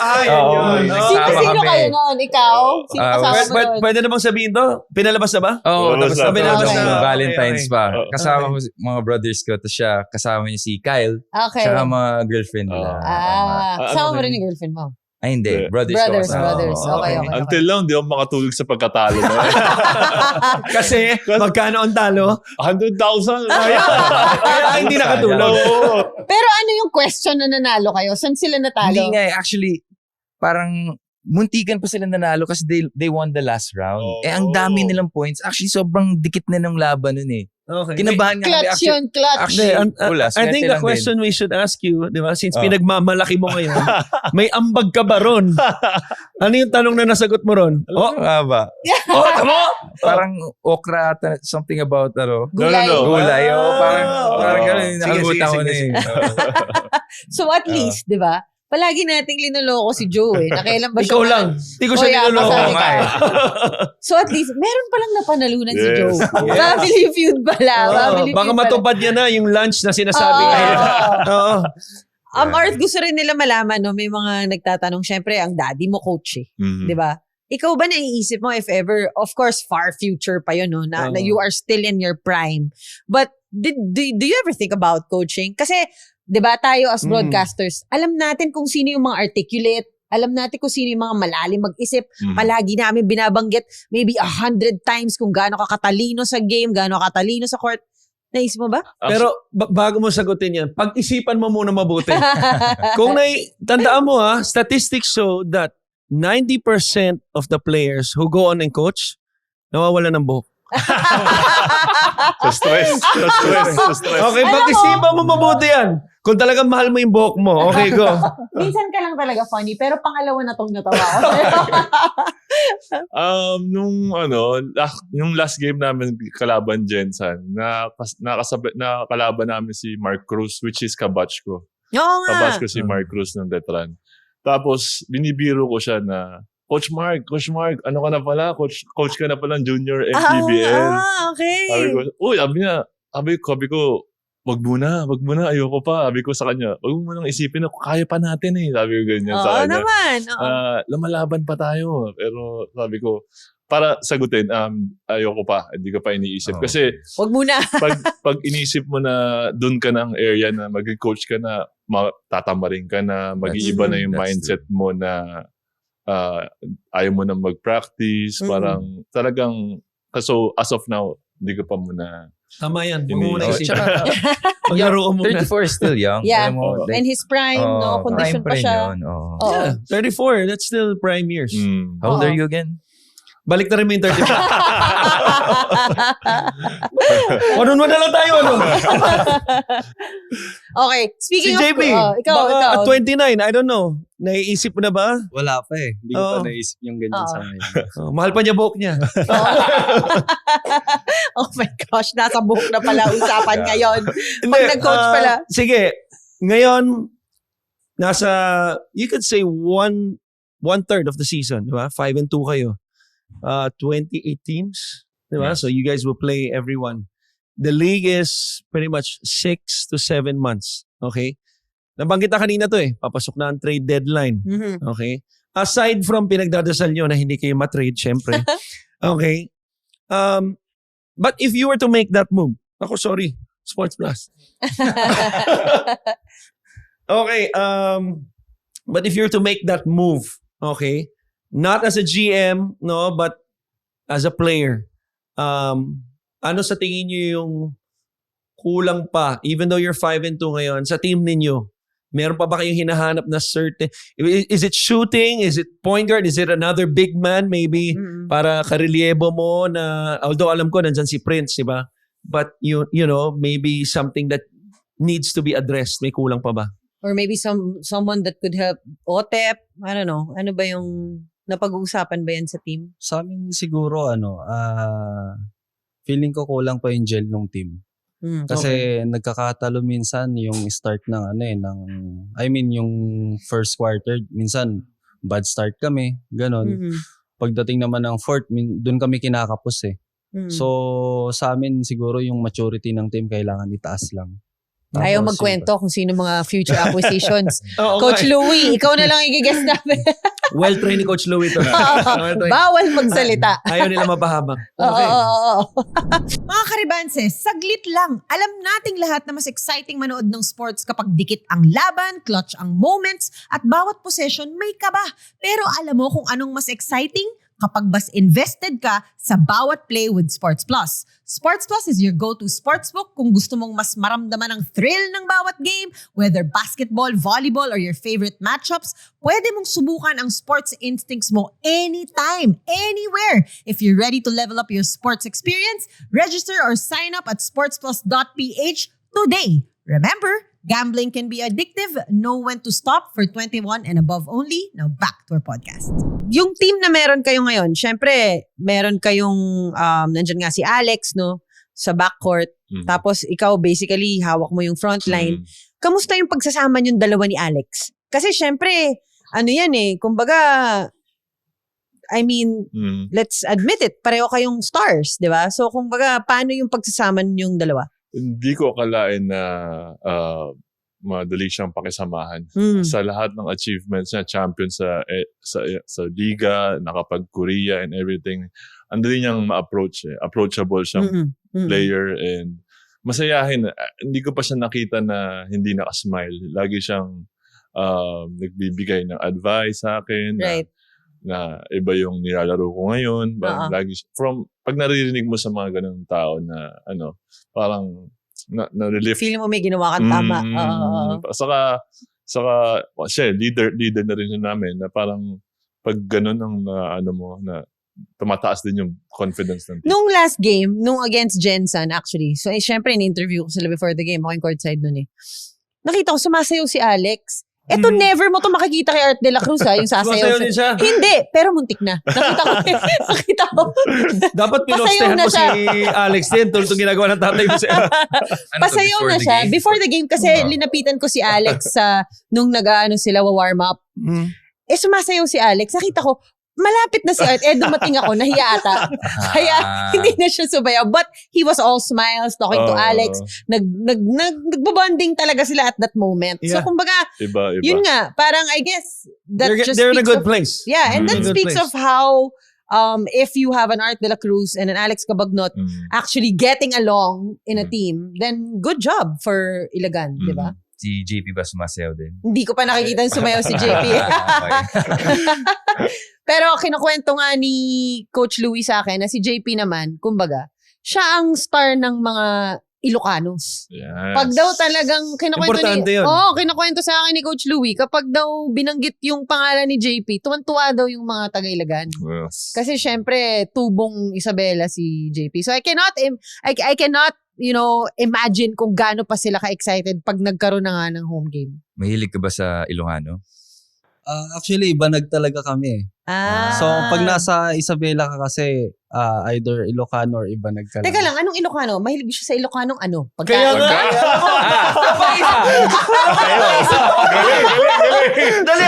Ayun Oo. yun. Sama Sino kami. kayo noon? Ikaw? Sino kasama mo noon? Pwede na bang sabihin to? Pinalabas na ba? Oo, Wala tapos sa- pinalabas Okay. na Valentine's Okay. pa. Okay. Kasama ko mga brothers ko, tapos siya, kasama niya si Kyle, Okay. tsaka mga girlfriend nila. Kasama mo rin yung girlfriend mo? Ay, hindi. Yeah. Brothers ko kasama. Brothers. Okay. Until lang, di ako makatulog sa pagkatalo na. Kasi magkano ang talo? 100,000. Kaya hindi nakatulog. Pero ano yung question na nanalo kayo? Saan sila natalo? Hindi nga, actually, parang muntikan pa sila nanalo kasi they won the last round. Oh. Ang dami nilang points. Actually, sobrang dikit na ng laban nun eh. Okay. Kinabahan nga kami. Clutch yun, clutch. Actually, wala. I think swerte the lang question we should ask you, di ba, since Ah. pinagmamalaki mo ngayon, may ambag ka ba ron? Ano yung tanong na nasagot mo ron? Oh, nga ba? Oh, tamo! Parang okra, something about, Gulay. No. gulay. Parang gano'n. Sige, Nakalimutan ko na sige. eh. So at least, di ba? Palagi nating linuloko si Joe eh. Nakailan ba siya? Ikaw lang. Hindi ko siya Oh, yeah, niloloko. pasabi ka. eh. So at least, meron palang napanalunan si Yes. Joe. Yes. Family feud pala. Oo, Family baka feud pala. matupad niya na yung lunch na sinasabi Oo. ngayon. Oo. Art, gusto rin nila malaman, no? May mga nagtatanong, syempre, ang daddy mo coach eh. Di ba? Ikaw ba naiisip mo if ever, of course, far future pa yun, no? Na you are still in your prime. But do you ever think about coaching? Kasi 'Di ba tayo as Mm. broadcasters, alam natin kung sino yung mga articulate, alam natin kung sino yung mga malalim mag-isip. Mhm. Palagi namin binabanggit maybe 100 times kung gaano ka katalino sa game, gaano ka katalino sa court. Naisip mo ba? Pero bago mo sagutin yan, pag-isipan mo muna mabuti. Kung tandaan mo statistics show that 90% of the players who go on and coach, nawawala ng buhok. Sa stress. Okay, pag-isipan mo mabuti yan. Kung talagang mahal mo yung buhok mo, okay, go. Minsan ka lang talaga funny, pero pangalawa na tong natawa ko. Yung last game namin kalaban Jensen, nakalaban namin si Mark Cruz, which is kabatch ko. Oo nga. Kabatch ko si Mark Cruz ng Detran. Tapos, binibiro ko siya na, Coach Mark, ano ka na pala? Coach ka na pala ng junior MPBL. Okay. Sabi ko, wag muna, ayoko pa. Sabi ko sa kanya, wag mo munang isipin na kaya pa natin eh. Sabi ko ganyan sa Oo kanya. naman. Oo. Lumalaban pa tayo. Pero sabi ko, para sagutin, ayoko pa. Hindi ko pa iniisip. Oh. Kasi Wag muna. pag inisip mo na doon ka ng area na maging coach ka na, tatamarin ka na, mag-iiba na yung That's mindset mo na ayaw mo na mag-practice. Parang talagang, so as of now, hindi ko pa muna. Tama yan. Huwag Ini- mo muna Oh, isipin. Maglaro ka muna. 34 is still young. Yeah. Alam mo, like, And his prime, no? Condition pa prime siya. yun, oo. Oo. Yeah, 34. That's still prime years. How old Oo. are you again? Balik na rin mo yung 35. Ano na lang tayo, ano? Okay. Si Speaking JB, of... ikaw. baka at 29, I don't know. Naiisip mo na ba? Wala pa eh. Hindi ko Oo. pa naisip yung ganyan Oo. sa ngayon. Oh, mahal pa niya buhok niya. Oh my gosh, nasa buhok na pala usapan ngayon. Hindi, Pag nag-coach pala. Sige, ngayon, you could say one-third of the season, di ba? 5-2 kayo. 28 teams, di ba? Yes. So you guys will play everyone. The league is pretty much 6 to 7 months. Okay? Nabanggit na kanina to eh. Papasok na ang trade deadline. Mhm. Okay? Aside from pinagdadasal nyo na hindi kayo matrade, syempre. Okay? But if you were to make that move, ako sorry, Sports Plus. Okay, but if you were to make that move, okay, not as a GM, no, but as a player, ano sa tingin nyo yung kulang pa, even though you're 5-2 ngayon, sa team ninyo, meron pa ba kayong hinahanap na certain, is it shooting, is it point guard, is it another big man maybe, Mhm. para karelyebo mo na, although alam ko nandyan si Prince, di ba? But you know, maybe something that needs to be addressed, may kulang pa ba? Or maybe someone that could help OTEP. I don't know. Ano ba yung napag-uusapan ba yan sa team? Sa amin siguro, feeling ko kulang pa yung gel ng team. Kasi nagkakatalo minsan yung start ng yung first quarter, minsan bad start kami, ganon. Mhm. Pagdating naman ng fourth, doon kami kinakapos eh. Mhm. So sa amin siguro yung maturity ng team kailangan itaas lang. Ayaw Tapos, magkwento kung sino mga future acquisitions. Oo, Coach Louie, ikaw na lang i-guess namin. well-trained ni Coach Louie to. Well-trained. Bawal magsalita. Ayaw nila mapahabang. Oo, Okay. oo. Mga karibanses, saglit lang. Alam nating lahat na mas exciting manood ng sports kapag dikit ang laban, clutch ang moments, at bawat possession may kaba. Pero alam mo kung anong mas exciting? Kapag mas invested ka sa bawat play with Sports Plus. Sports Plus is your go-to sportsbook kung gusto mong mas maramdaman ang thrill ng bawat game, whether basketball, volleyball, or your favorite matchups, pwede mong subukan ang sports instincts mo anytime, anywhere. If you're ready to level up your sports experience, register or sign up at sportsplus.ph today. Remember, gambling can be addictive. Know when to stop for 21 and above only. Now back to our podcast. Yung team na meron kayo ngayon, syempre, meron kayong, nandyan nga si Alex, no? Sa backcourt. Mhm. Tapos, ikaw, basically, hawak mo yung frontline. Kamusta yung pagsasama yung dalawa ni Alex? Kasi syempre, kumbaga, let's admit it, pareho kayong stars, di ba? So, kumbaga, paano yung pagsasama yung dalawa? Hindi ko akalain na madali siyang pakisamahan. Sa lahat ng achievements niya, champion sa liga, nakapag-Korea and everything, ang dali niyang ma-approach. Approachable siyang player and masayahin. Hindi ko pa siya nakita na hindi nakasmile. Lagi siyang nagbibigay ng advice sa akin Right. na iba yung nilalaro ko ngayon. Lagi pag naririnig mo sa mga ganung tao na parang na-relief. Feel mo may ginawa kang tama. Saka siya, leader na rin yun namin na parang pag ganun ang na tumataas din yung confidence ng team. Nung last game, nung against Jensen actually, so syempre in-interview ko sila before the game, ako yung courtside nun eh. Nakita ko sumasayaw si Alex. Eto, never mo to makikita kay Art de la Cruz yung sasayaw. Sumasayaw din siya. Hindi, pero muntik na. Nakita ko. Dapat pinostehan na mo si Alex din. Tulong ginagawa ng tatay mo siya. Pasayaw na siya. Before the game kasi linapitan ko si Alex nung sila warm up. Sumasayaw si Alex. Nakita ko, malapit na si Art. Dumating ako, nahiya ata. Kaya, hindi na siya subayaw. But, he was all smiles, talking to Alex. Nagbabonding talaga sila at that moment. Yeah. So, kumbaga, Iba. yun nga, parang I guess, that just They're in a speaks good of, place. yeah, and that Good speaks place. of how, if you have an Art de la Cruz and an Alex Cabagnot actually getting along in a team, then good job for Ilagan, di ba? Si JP ba sumasayaw din? Hindi ko pa nakikita sumayaw si JP. Pero kinukwento nga ni Coach Louie sa akin na si JP naman, kumbaga, siya ang star ng mga Ilocanos. Yes. Pag daw talagang Importante yun. kinukwento sa akin ni Coach Louie, kapag daw binanggit yung pangalan ni JP, tuwan-tuwa daw yung mga taga-Ilagan. Yes. Kasi syempre, tubong Isabela si JP. So I cannot imagine kung gaano pa sila ka-excited pag nagkaroon na nga ng home game. Mahilig ka ba sa Ilocano? Actually, banag talaga kami. So, pag nasa Isabela ka kasi, either Ilocano or Ibanag ka Teka lang, anong Ilocano? Mahilig siya sa Ilocanong ano? Kaya nga. Dali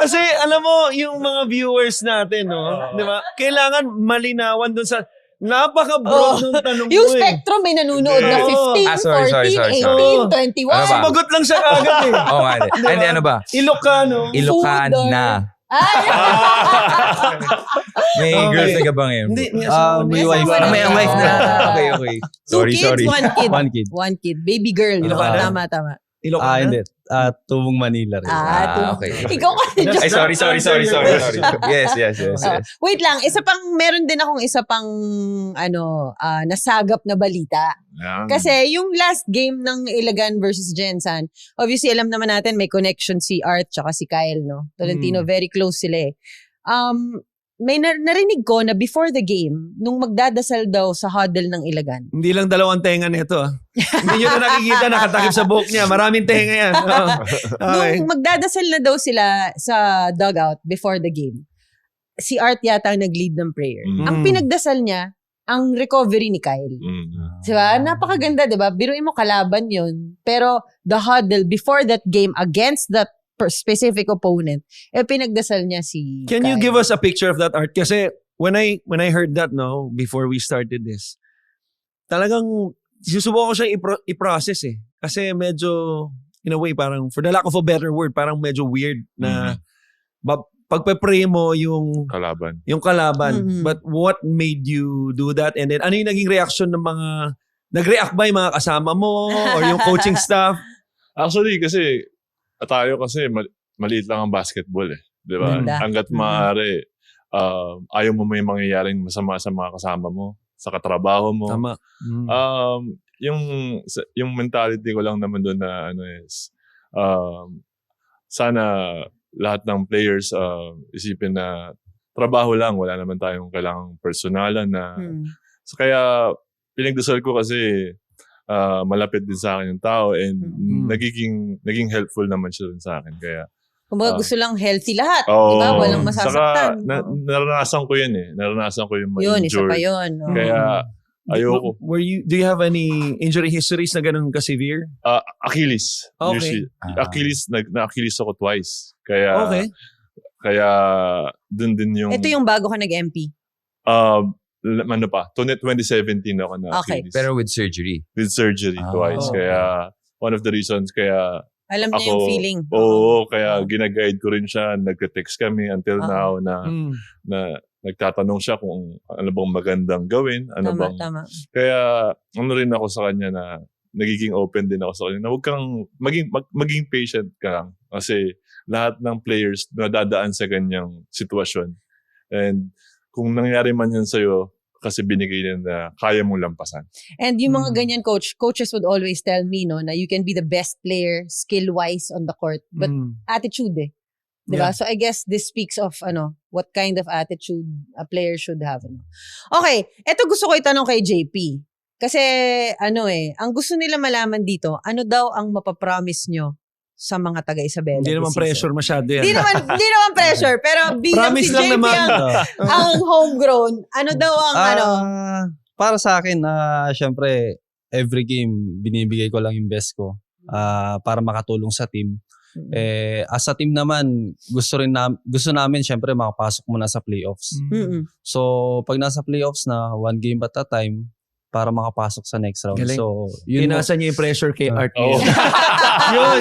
Kasi alam mo, yung mga viewers natin, no? Di ba? Kailangan malinawan dun sa napaka-broad nung tanong mo Yung spectrum may nanonood na 15, sorry. 14, 18, 21. Ano ba? Sumagot lang siya agad eh. Oo nga. Hindi, ano ba? Ilocano. Ilocana. May Okay. girlfriend ka ba ngayon? Hindi. May wife Asawa na. May wife na. Okay. Two kids, Sorry. one kid. One kid. Baby girl. Ilocano? Tama. Ilocano. Hindi. Tubong Manila rin. Okay. Ikaw ka na Ay, sorry. Yes. Wait lang, meron din akong isa pang nasagap na balita. Yeah. Kasi yung last game ng Ilagan versus Jensen, obviously alam naman natin may connection si Art tsaka si Kyle, no? Tolentino, very close sila eh. May narinig ko na before the game, nung magdadasal daw sa huddle ng Ilagan. Hindi lang dalawang tenga nito. Hindi nyo na nakikita, nakatakip sa buhok niya. Maraming tenga yan. Okay. Nung magdadasal na daw sila sa dugout before the game, si Art yata ang nag-lead ng prayer. Ang pinagdasal niya, ang recovery ni Kyle. Diba? Napakaganda, diba? Biruin mo kalaban yun. Pero the huddle before that game against that specific opponent, pinagdasal niya si Can you Kyle. give us a picture of that, Art? Kasi when I heard that, no, before we started this, talagang susubukan ko siya i-process eh. Kasi medyo, in a way, parang, for the lack of a better word, parang medyo weird na pagpe-pray mo yung Kalaban. Mhm. But what made you do that? And then, ano yung naging reaction ng mga, nag-react ba yung mga kasama mo or yung coaching staff? Actually, kasi tayo kasi maliit lang ang basketball eh. Di ba? Ganda. Hanggat maaari, ayaw mo may mangyayaring masama sa mga kasama mo, sa katrabaho mo. Tama. Yung mentality ko lang naman doon na sana lahat ng players isipin na trabaho lang, wala naman tayong kailangang personalan na. So kaya pinagdasal ko kasi malapit din sa akin yung tao and naging helpful naman siya rin sa akin. Kaya Kumbaga gusto lang healthy lahat. Oo. Diba? Walang masasaktan. Saka, naranasan ko yun eh. Naranasan ko yung Yun, isa ma-injure. pa yun. Oo. Kaya, ayoko. Do you have any injury histories na ganun ka-severe? Achilles. Okay. Usually. Achilles, na-Achilles ako twice. Kaya, Okay. kaya, dun din yung, Ito yung bago ka nag-MP. 2017 ako na Okay. Achilles. Pero with surgery. With surgery twice. okay. Kaya, one of the reasons, kaya, Alam niya yung feeling. Oo, kaya ginaguide ko rin siya. Nagka-text kami until now na nagtatanong siya kung ano bang magandang gawin, ano bang... Tama. Kaya ano rin ako sa kanya na nagiging open din ako sa kanya na huwag kang maging patient ka lang kasi lahat ng players nadadaan sa ganyang sitwasyon. And kung nangyari man yan sa'yo, kasi binigay niya na kaya mong lampasan. And yung mga ganyan coaches would always tell me, no, na you can be the best player skill-wise on the court, but attitude Diba? Yeah. So I guess this speaks of what kind of attitude a player should have. Okay, eto gusto ko itanong kay JP. Kasi ang gusto nila malaman dito, ano daw ang mapapromise nyo sa mga taga Isabela? Hindi naman pressure masyado yan. Hindi naman pressure, pero bilang Promise si lang JP naman. ang homegrown, ano daw ang Para sa akin, syempre, every game, binibigay ko lang yung best ko para makatulong sa team. As a team naman, gusto namin syempre makapasok muna sa playoffs. So, pag nasa playoffs na, one game at a time, para makapasok sa next round. Galing. So, yun Pinasa niyo yung pressure kay Art. Oo.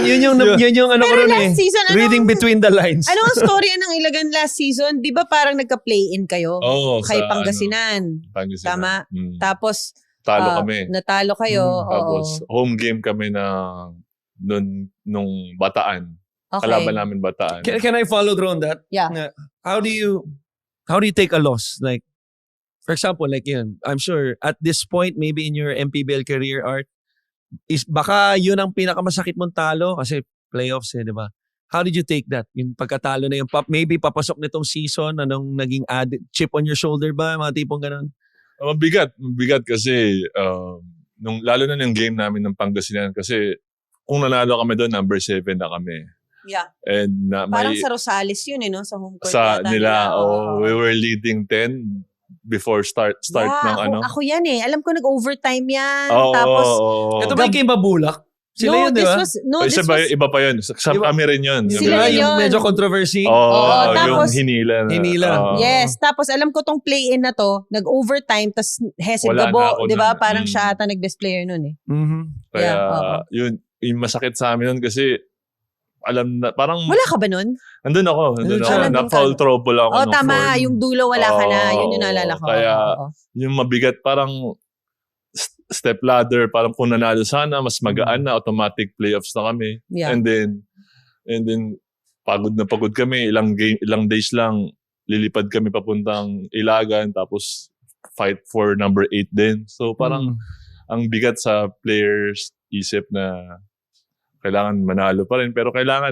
yun yung ano ko Pero rin last season, reading between the lines. Ano ang story ng Ilagan last season? Di ba parang nagka-play-in kayo? Oo, Kay sa, Pangasinan. Pangasinan. Tama. Tapos, Tapos, talo kami. natalo kayo. Tapos, home game kami nung Bataan. Okay. Kalaban namin Bataan. Can I follow through on that? Yeah. How do you take a loss? Like, for example, like yun, I'm sure at this point, maybe in your MPBL career, Art, is baka yun ang pinakamasakit mong talo kasi playoffs di ba? How did you take that? Yung pagkatalo na yung maybe papasok nitong season, anong naging added chip on your shoulder ba? Mga tipong ganun? Mabigat kasi lalo na yung game namin ng Pangasinan kasi kung nanalo kami doon, number 7 na kami. Yeah. And Parang sa Rosales yun no? Sa home court. sa yata nila, Oo. we were leading 10 before start ng Ako yan Alam ko nag-overtime yan. Oo, Tapos, oo. Ito ba yung kay Babulak? Sila yun, di ba? Iba pa yun. Kami rin yun. Sila rin yung yun. medyo controversy. Oo, yung tapos- hinila. Oo. yes. Tapos alam ko tong play-in na to, nag-overtime, tas Hesed Wala na Gabo, ako di ba? nun. Parang siya ata nag-best player nun Kaya Yeah, oo. yung masakit sa amin nun kasi alam na, parang Wala ka ba nun? nandun ako. Nandun siya. Na-foul trouble ako. Oh, nung tama. fourth. Yung dulo wala ka na. Yun yung Oo, naalala ko. kaya, Oo. Yung mabigat parang step ladder, parang kung nanalo sana, mas magaan na, automatic playoffs na kami. Yeah. And then pagod na pagod kami, ilang days lang lilipad kami papuntang Ilagan tapos fight for number 8 din. So parang ang bigat sa players isip na kailangan manalo pa rin pero kailangan.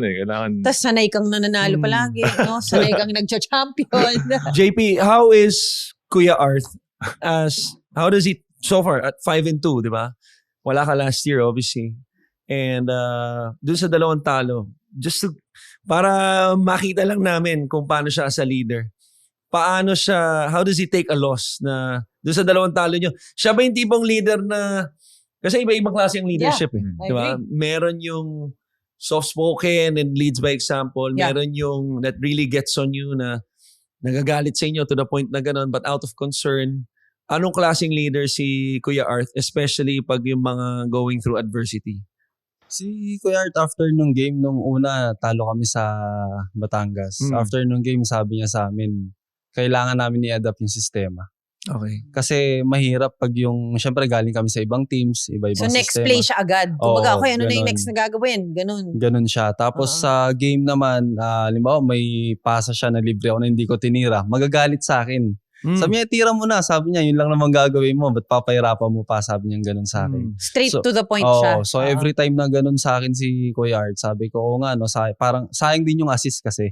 Tapos sanay kang nananalo palagi, no? Sanay kang nagcha-champion. JP, how is Kuya Art how does he so far at 5-2, di ba? Wala ka last year obviously. And dun sa dalawang talo, para makita lang namin kung paano siya as a leader. How does he take a loss na dun sa dalawang talo nyo? Siya ba yung tipong leader na kasi iba-ibang klase yung leadership I di ba? Meron yung soft-spoken and leads by example. Yeah. Meron yung that really gets on you na nagagalit sa inyo to the point na ganun but out of concern. Anong klaseng leader si Kuya Art, especially pag yung mga going through adversity? Si Kuya Art, after nung game, nung una, talo kami sa Batangas. After nung game, sabi niya sa amin, kailangan namin i-adapt yung sistema. Okay. Kasi mahirap pag syempre galing kami sa ibang teams, iba-ibang So next sistema. play siya agad. Kumbaga, Oo, okay, ano na yung ganun. next na gagawin? Ganun. Ganun siya. Tapos sa game naman, halimbawa may pasa siya na libre ako na hindi ko tinira. Magagalit sa akin. Sabi niya, tira mo na. Sabi niya, yun lang naman gagawin mo. Ba't papahirapan mo pa? Sabi niya ganun sa akin. Straight So, to the point Oo, siya. so every time na ganun sa akin si Kuya Art, sabi ko, oo nga, no, parang sayang din yung assist kasi.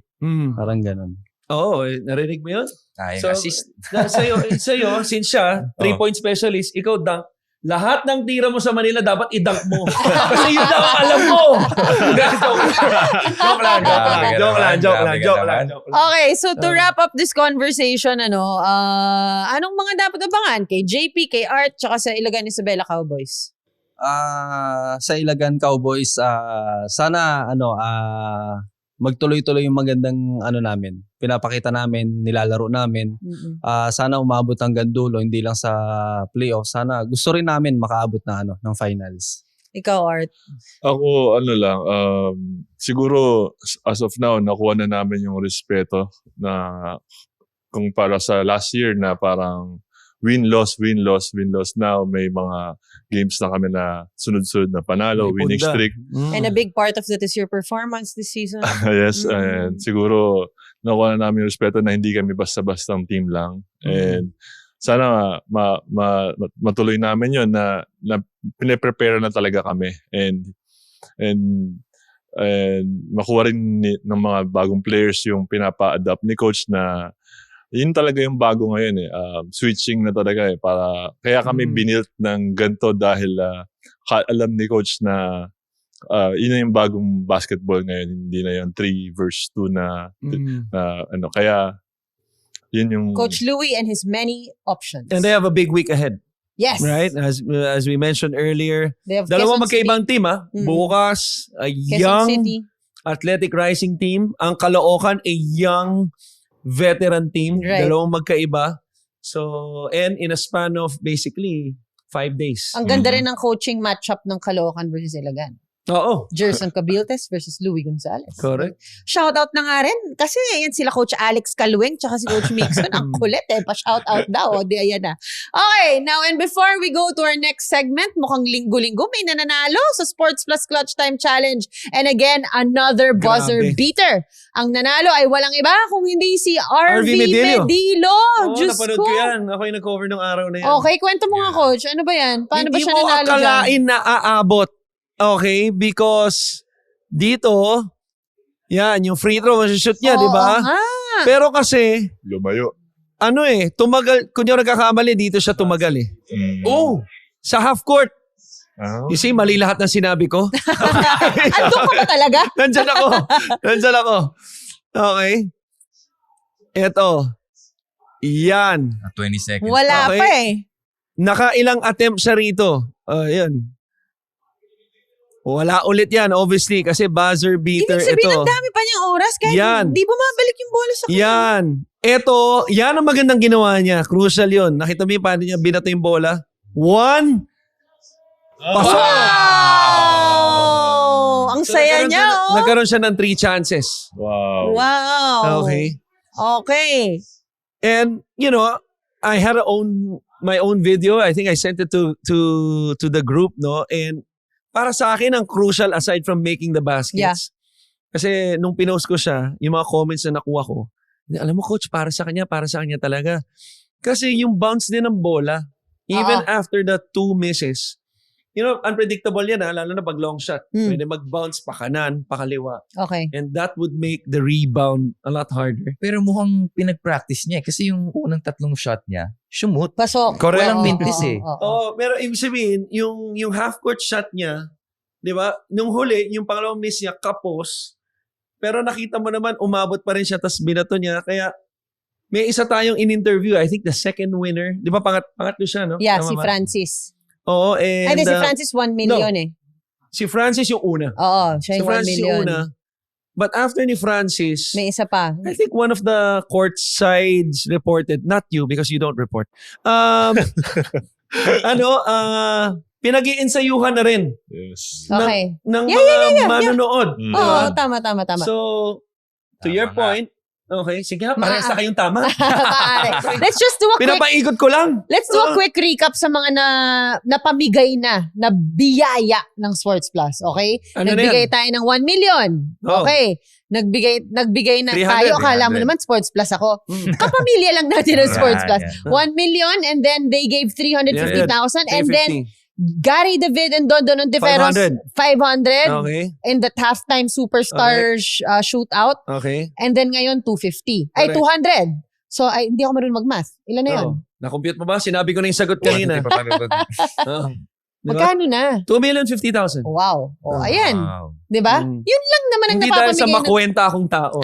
Parang ganun. Oo, narinig mo yun? Kaya assist. Sa'yo, since siya, 3-point specialist, ikaw dunk, lahat ng tira mo sa Manila dapat i-dunk mo. Kasi yun lang ang alam mo. Joke lang. Okay, so to wrap up this conversation, anong mga dapat abangan kay JP, kay Art, tsaka sa Ilagan Isabela Cowboys? Sa Ilagan Cowboys, sana magtuloy-tuloy yung magandang namin. Pinapakita namin, nilalaro namin. Sana umabot hanggang dulo, hindi lang sa playoffs. Sana gusto rin namin makaabot na ng finals. Ikaw, Art. Ako, siguro as of now, nakuha na namin yung respeto na kung para sa last year na parang win-loss. Now may mga games na kami na sunod-sunod na panalo, May winning punda. streak. And a big part of that is your performance this season. Yes, Mm. and siguro nakuha na namin yung respeto na hindi kami basta-bastang team lang. And sana matuloy namin yun na pine-prepare na talaga kami. And makuha rin ng mga bagong players yung pinapa-adapt ni coach na yun talaga yung bago ngayon switching na talaga kaya kami binilt ng ganito dahil alam ni coach na yun na yung bagong basketball ngayon, hindi na yung 3-2 na kaya yun yung Coach Louie and his many options. And they have a big week ahead, yes. right? As we mentioned earlier, They have dalawang Quezon City, magkaibang team Bukas, a Quezon young City. athletic rising team. Ang Caloocan, a young veteran team. Right. Dalawang magkaiba. So, and in a span of basically 5 days. Ang ganda rin ng coaching matchup ng Caloocan versus Ilagan. Oo. Gerson Cabiltes versus Louie Gonzalez. Correct. Shoutout na nga rin. Kasi yan sila Coach Alex Calueng tsaka si Coach Mixon. Ang kulit pa-shoutout daw. O, di ayan na. Okay, now and before we go to our next segment, mukhang linggo-linggo may nananalo sa Sports Plus Clutch Time Challenge. And again, another buzzer Grabe. beater. Ang nanalo ay walang iba kung hindi si RV Medillo. Medillo. Oo, Diyos napanood ko. ko yan. Ako yung nag-cover ng araw na yan. Okay, kwento mo nga Coach. Ano ba yan? Paano ba Hindi siya mo nanalo dyan? akalain na aabot. Okay? Because dito, yan, yung free throw, shoot niya, di ba? Oo nga. Pero kasi, lumayo. tumagal, kung yung nagkakamali, dito siya tumagal Oh, sa half court. You see, mali lahat ng sinabi ko. Andun ka ba talaga? Nandyan ako. Okay. Eto. Yan. 20 seconds. Wala Okay. pa eh. Nakailang attempt siya rito. Yan. Wala ulit yan, obviously, kasi buzzer beater Ibig sabihin, ito. ang dami pa niyang oras kahit Yan. di bumabalik yung bola sa kanya. Yan. Ito, yan ang magandang ginawa niya. Crucial yun. Nakita mo yung paano niya binato yung bola? 1. Pasok! Wow! Ang saya niya, oh. Nagkaroon siya ng 3 chances. Wow. Wow. Okay. Okay. And, you know, I had my own video. I think I sent it to the group, no? And para sa akin, ang crucial aside from making the baskets. Yeah. Kasi nung pinost ko siya, yung mga comments na nakuha ko, alam mo coach, para sa kanya talaga. Kasi yung bounce din ng bola, even after the 2 misses, you know, unpredictable yan lalo na pag long shot. Pwede mag-bounce pa kanan, pa kaliwa. Okay. And that would make the rebound a lot harder. Pero mukhang pinag-practice niya kasi yung unang 3 shot niya, shumut. Pasok. Correct. Walang Oo, mintis oo, eh. oo. Oo, pero ibig sabihin, yung half-court shot niya, di ba? Nung huli, yung pangalawang miss niya, kapos. Pero nakita mo naman, umabot pa rin siya, tas binato niya. Kaya, may isa tayong in-interview. I think the second winner. Di ba, pangatlo siya, no? Yeah, Tama si ba? Francis. Oo, and... Ay, di, si Francis 1 million eh. Si Francis yung una. Oo, siya Si yung 1 Francis million. yung una. But after ni Francis, May isa pa. I think one of the court sides reported, not you because you don't report. Pinag-iinsayuhan na rin Yes. Okay. ng Yeah, mga manonood. Oo, tama. So, to your point, okay, sige na, parehas na kayong tama. Pare. Let's just do a quick Pinapaikot ko lang. Let's do a quick recap sa mga napamigay na biyaya ng Sports Plus, okay? Ano na Nagbigay yan? tayo ng 1 million. Oh. Okay. Nagbigay na 300, tayo. Akala mo 300. naman Sports Plus ako. Kapamilya lang natin ng Sports Plus. Yeah. 1 million and then they gave 350,000 and then 350. Gary David and Dondo Nontiveros 500 Okay, in the halftime superstar shootout. okay. And then ngayon 250. Ay, Correct. 200. So, hindi ako marunong mag-math. Ilan na yun? Oh, na-compute mo ba? Sinabi ko na yung sagot kanina. Oh. Diba? Magkano na? 2,050,000. Wow. O, ayan. Wow. Di ba? Mm. Yun lang naman ang Hindi dahil sa napapamigay ng... makwenta akong tao.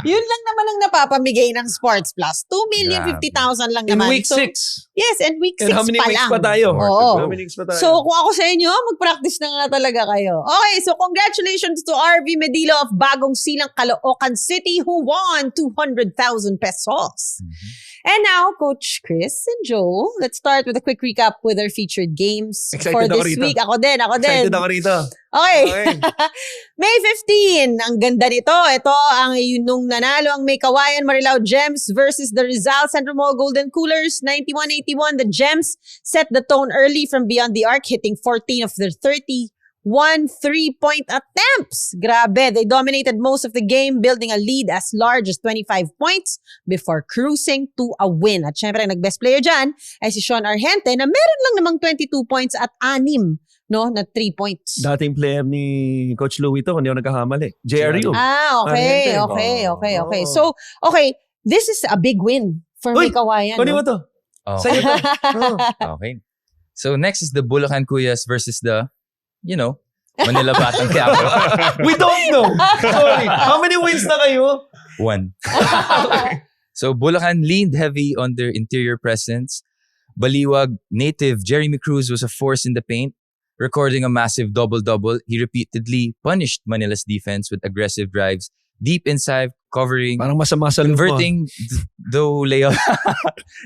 Yun lang naman ang napapamigay ng Sports Plus. 2,050,000 lang In naman. week So, 6. yes, and week 6 And how many pa weeks lang. pa tayo? Oo. How many weeks pa tayo? So, kung ako sa inyo, mag-practice na nga talaga kayo. Okay, so congratulations to RV Medillo of Bagong Silang, Caloocan City who won 200,000 pesos. And now, Coach Chris and Joe, let's start with a quick recap with our featured games Excited for ako this rito. week. Ako din. Excited ako rito. Okay. Okay. May 15. Ang ganda nito. Ito ang nung nanalo ang May Kawayan Marilao Gems versus the Rizal Central Mall Golden Coolers. 91-81. The Gems set the tone early from beyond the arc, hitting 14 of their 31 3-point attempts. Grabe. They dominated most of the game, building a lead as large as 25 points before cruising to a win. At syempre, nag-best player dyan ay si Sean Argente na meron lang namang 22 points at 6 na 3 points. Dating player ni Coach Louie to, hindi ako nagkakamali. JRU. Okay. Argente. Okay. Oh. So, okay, this is a big win for Uy, May Kawayan. Kunin mo to. Oh, Sa'yo to. Oh. okay. So next is the Bulacan Kuyas versus the, Manila Batang Quiapo. We don't know. Sorry. How many wins na kayo? 1. So Bulacan leaned heavy on their interior presence. Baliwag native Jeremy Cruz was a force in the paint, recording a massive double-double. He repeatedly punished Manila's defense with aggressive drives deep inside, covering, Parang masama sa loob mo. converting though layup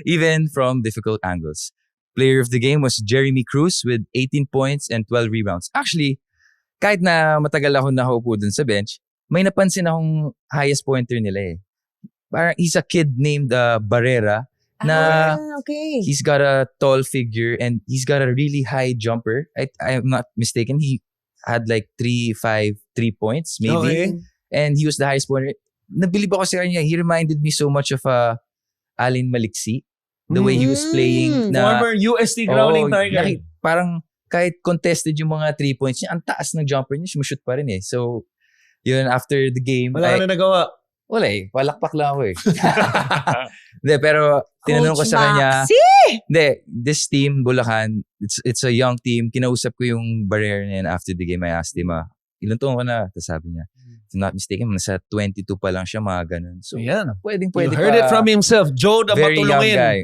even from difficult angles. Player of the game was Jeremy Cruz with 18 points and 12 rebounds. Actually, kahit na matagal ako nakaupo dun sa bench, may napansin akong highest pointer nila eh. Parang he's a kid named Barrera na Okay. he's got a tall figure and he's got a really high jumper. I'm not mistaken. He had like 3 points maybe. Okay. And he was the highest pointer. Nabilib ako sa kanya. He reminded me so much of Alin Maliksi. The way he was playing. Na, Former UST Growling Tiger. Parang kahit contested yung mga 3 points niya, ang taas ng jumper niya, sumushoot pa rin eh. So, yun, after the game, Wala ka na nagawa. wala eh. Palakpak lang ako eh. Hindi, pero tinanong ko Coach sa kanya, Maxi! hindi, this team, Bulacan, it's a young team. Kinausap ko yung Barrera niya after the game. I asked him, ilang taon ka na? Tapos sabi niya, if I'm not mistaken, nasa 22 pa lang siya, mga ganun. So, Ayan. pwede You pa. heard it from himself. Joe the Very young Matulungin. guy.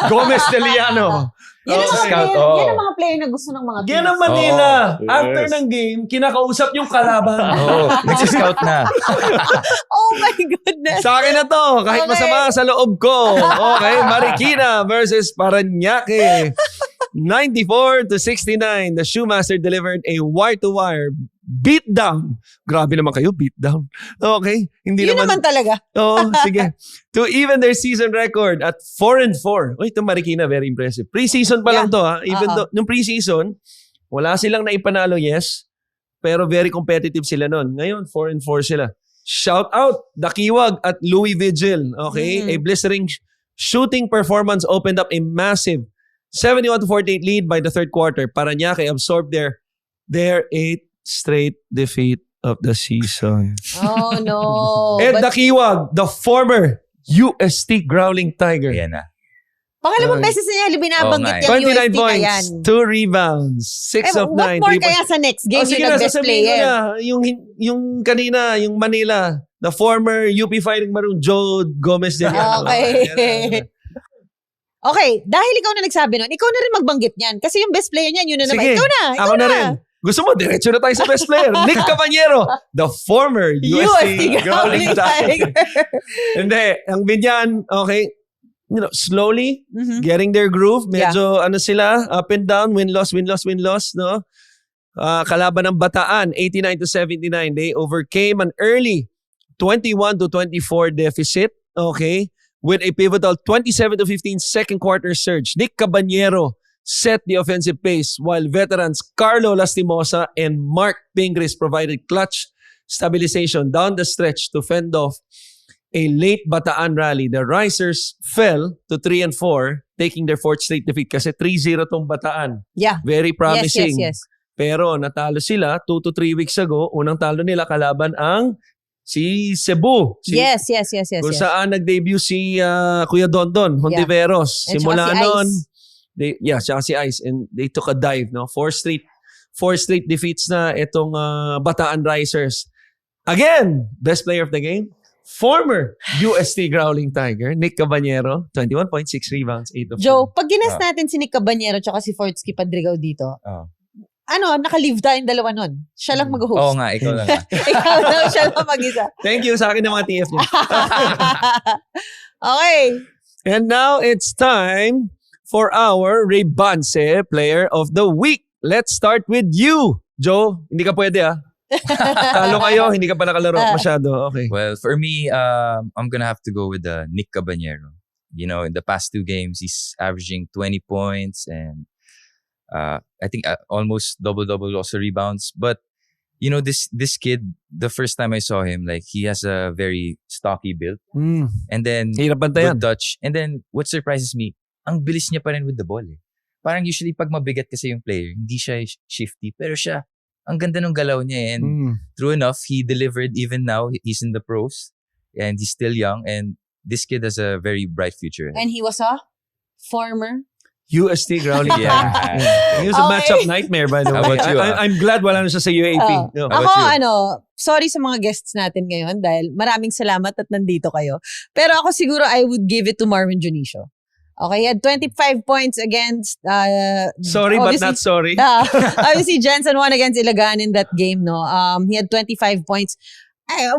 Gomez Deliano. Yan ang mga Scout, player, oo. yan ang mga player na gusto ng mga Yan teams. ang Manila. Oo. After Yes. ng game, kinakausap yung kalaban. Oo, nagsiscout na. Oh my goodness. Sa akin na to, kahit Okay. masama sa loob ko. Okay, Marikina versus Parañaque. 94-69, the Shoemaster delivered a wire-to-wire beatdown. Grabe naman kayo, beatdown. Okay, hindi Yun naman talaga. Oo, sige. To even their season record at 4-4. Uy, ito Marikina, very impressive. Pre-season pa lang to ha. Even though, nung pre-season, wala silang naipanalo, yes. Pero very competitive sila nun. Ngayon, 4-4 sila. Shout out, Dakiwag at Louis Vigil. Okay? A blistering shooting performance opened up a massive 71-48 lead by the third quarter. Parañaque absorbed their 8th straight defeat of the season. Oh no. Ed But Dakiwag, the former UST Growling Tiger. Ayan na. pangalawang beses na niya binabanggit Oo nga yung 29 UST na yan. points, 2 rebounds, 6 of 9. What more kaya sa next game Sige yung na, nag-best sasabihin ko player? na. Yung kanina, yung Manila, the former UP Fighting Maroon, Joe Gomez Deliano. Okay. Okay, dahil ikaw na nagsabi nun, ikaw na rin magbanggit niyan. Kasi yung best player niyan, yun na naman. Sige, Ikaw na, ikaw ako na rin. Gusto mo, diretso na tayo sa best player. Nick Caballero, the former UST Growling Tiger. Hindi, ang binyan, okay, slowly getting their groove. Medyo ano sila, up and down, win-loss, no? Kalaban ng Bataan, 89-79. They overcame an early 21-24 deficit, okay, with a pivotal 27-15 second quarter surge. Nick Caballero set the offensive pace while veterans Carlo Lastimosa and Mark Pingris provided clutch stabilization down the stretch to fend off a late Bataan rally. The Risers fell to 3-4, taking their fourth straight defeat kasi 3-0 tong Bataan. Yeah. Very promising. Yes. Pero natalo sila 2 to 3 weeks ago. Unang talo nila kalaban ang si Cebu. Yes. Kung saan nag-debut si Kuya Dondon Hontiveros. And Simula tsaka si nun, Ice. tsaka si Ice. And they took a dive. No? Four straight defeats na itong Bataan Risers. Again, best player of the game, former UST Growling Tiger, Nick Caballero, 21.6 rebounds, 8 of Joe, pag ginas natin si Nick Caballero tsaka si Fortsky Padrigaw dito, naka-live tayong dalawa nun. Siya lang mag-host. Oo nga, ikaw lang. Ikaw lang, siya lang mag-isa. Thank you sa akin ng mga TF niya. Okay. And now it's time for our Rebanse Player of the Week. Let's start with you, Joe. Hindi ka pwede Talo kayo, hindi ka pa nakalaro masyado. Okay. Well, for me, I'm gonna have to go with Nick Cabanero. You know, in the past 2 games, he's averaging 20 points and I think almost double-double also rebounds. But, you know, this kid, the first time I saw him, like, he has a very stocky build. And then, Hirap bantayan. good touch. And then, what surprises me, ang bilis niya pa rin with the ball. Parang usually, pag mabigat kasi yung player, hindi siya shifty. Pero siya, ang ganda ng galaw niya. And true enough, he delivered even now. He's in the pros. And he's still young. And this kid has a very bright future. And he was a former. UST Growling. Yeah. He was a Okay. matchup nightmare, by the How way. about you, I'm glad wala na siya sa UAP. Oh. No. How Ako, about sorry sa mga guests natin ngayon dahil maraming salamat at nandito kayo. Pero ako siguro I would give it to Marvin Junicio. Okay, he had 25 points against Sorry but obviously- not sorry. Obviously, Jensen won against Ilagan in that game, no? He had 25 points.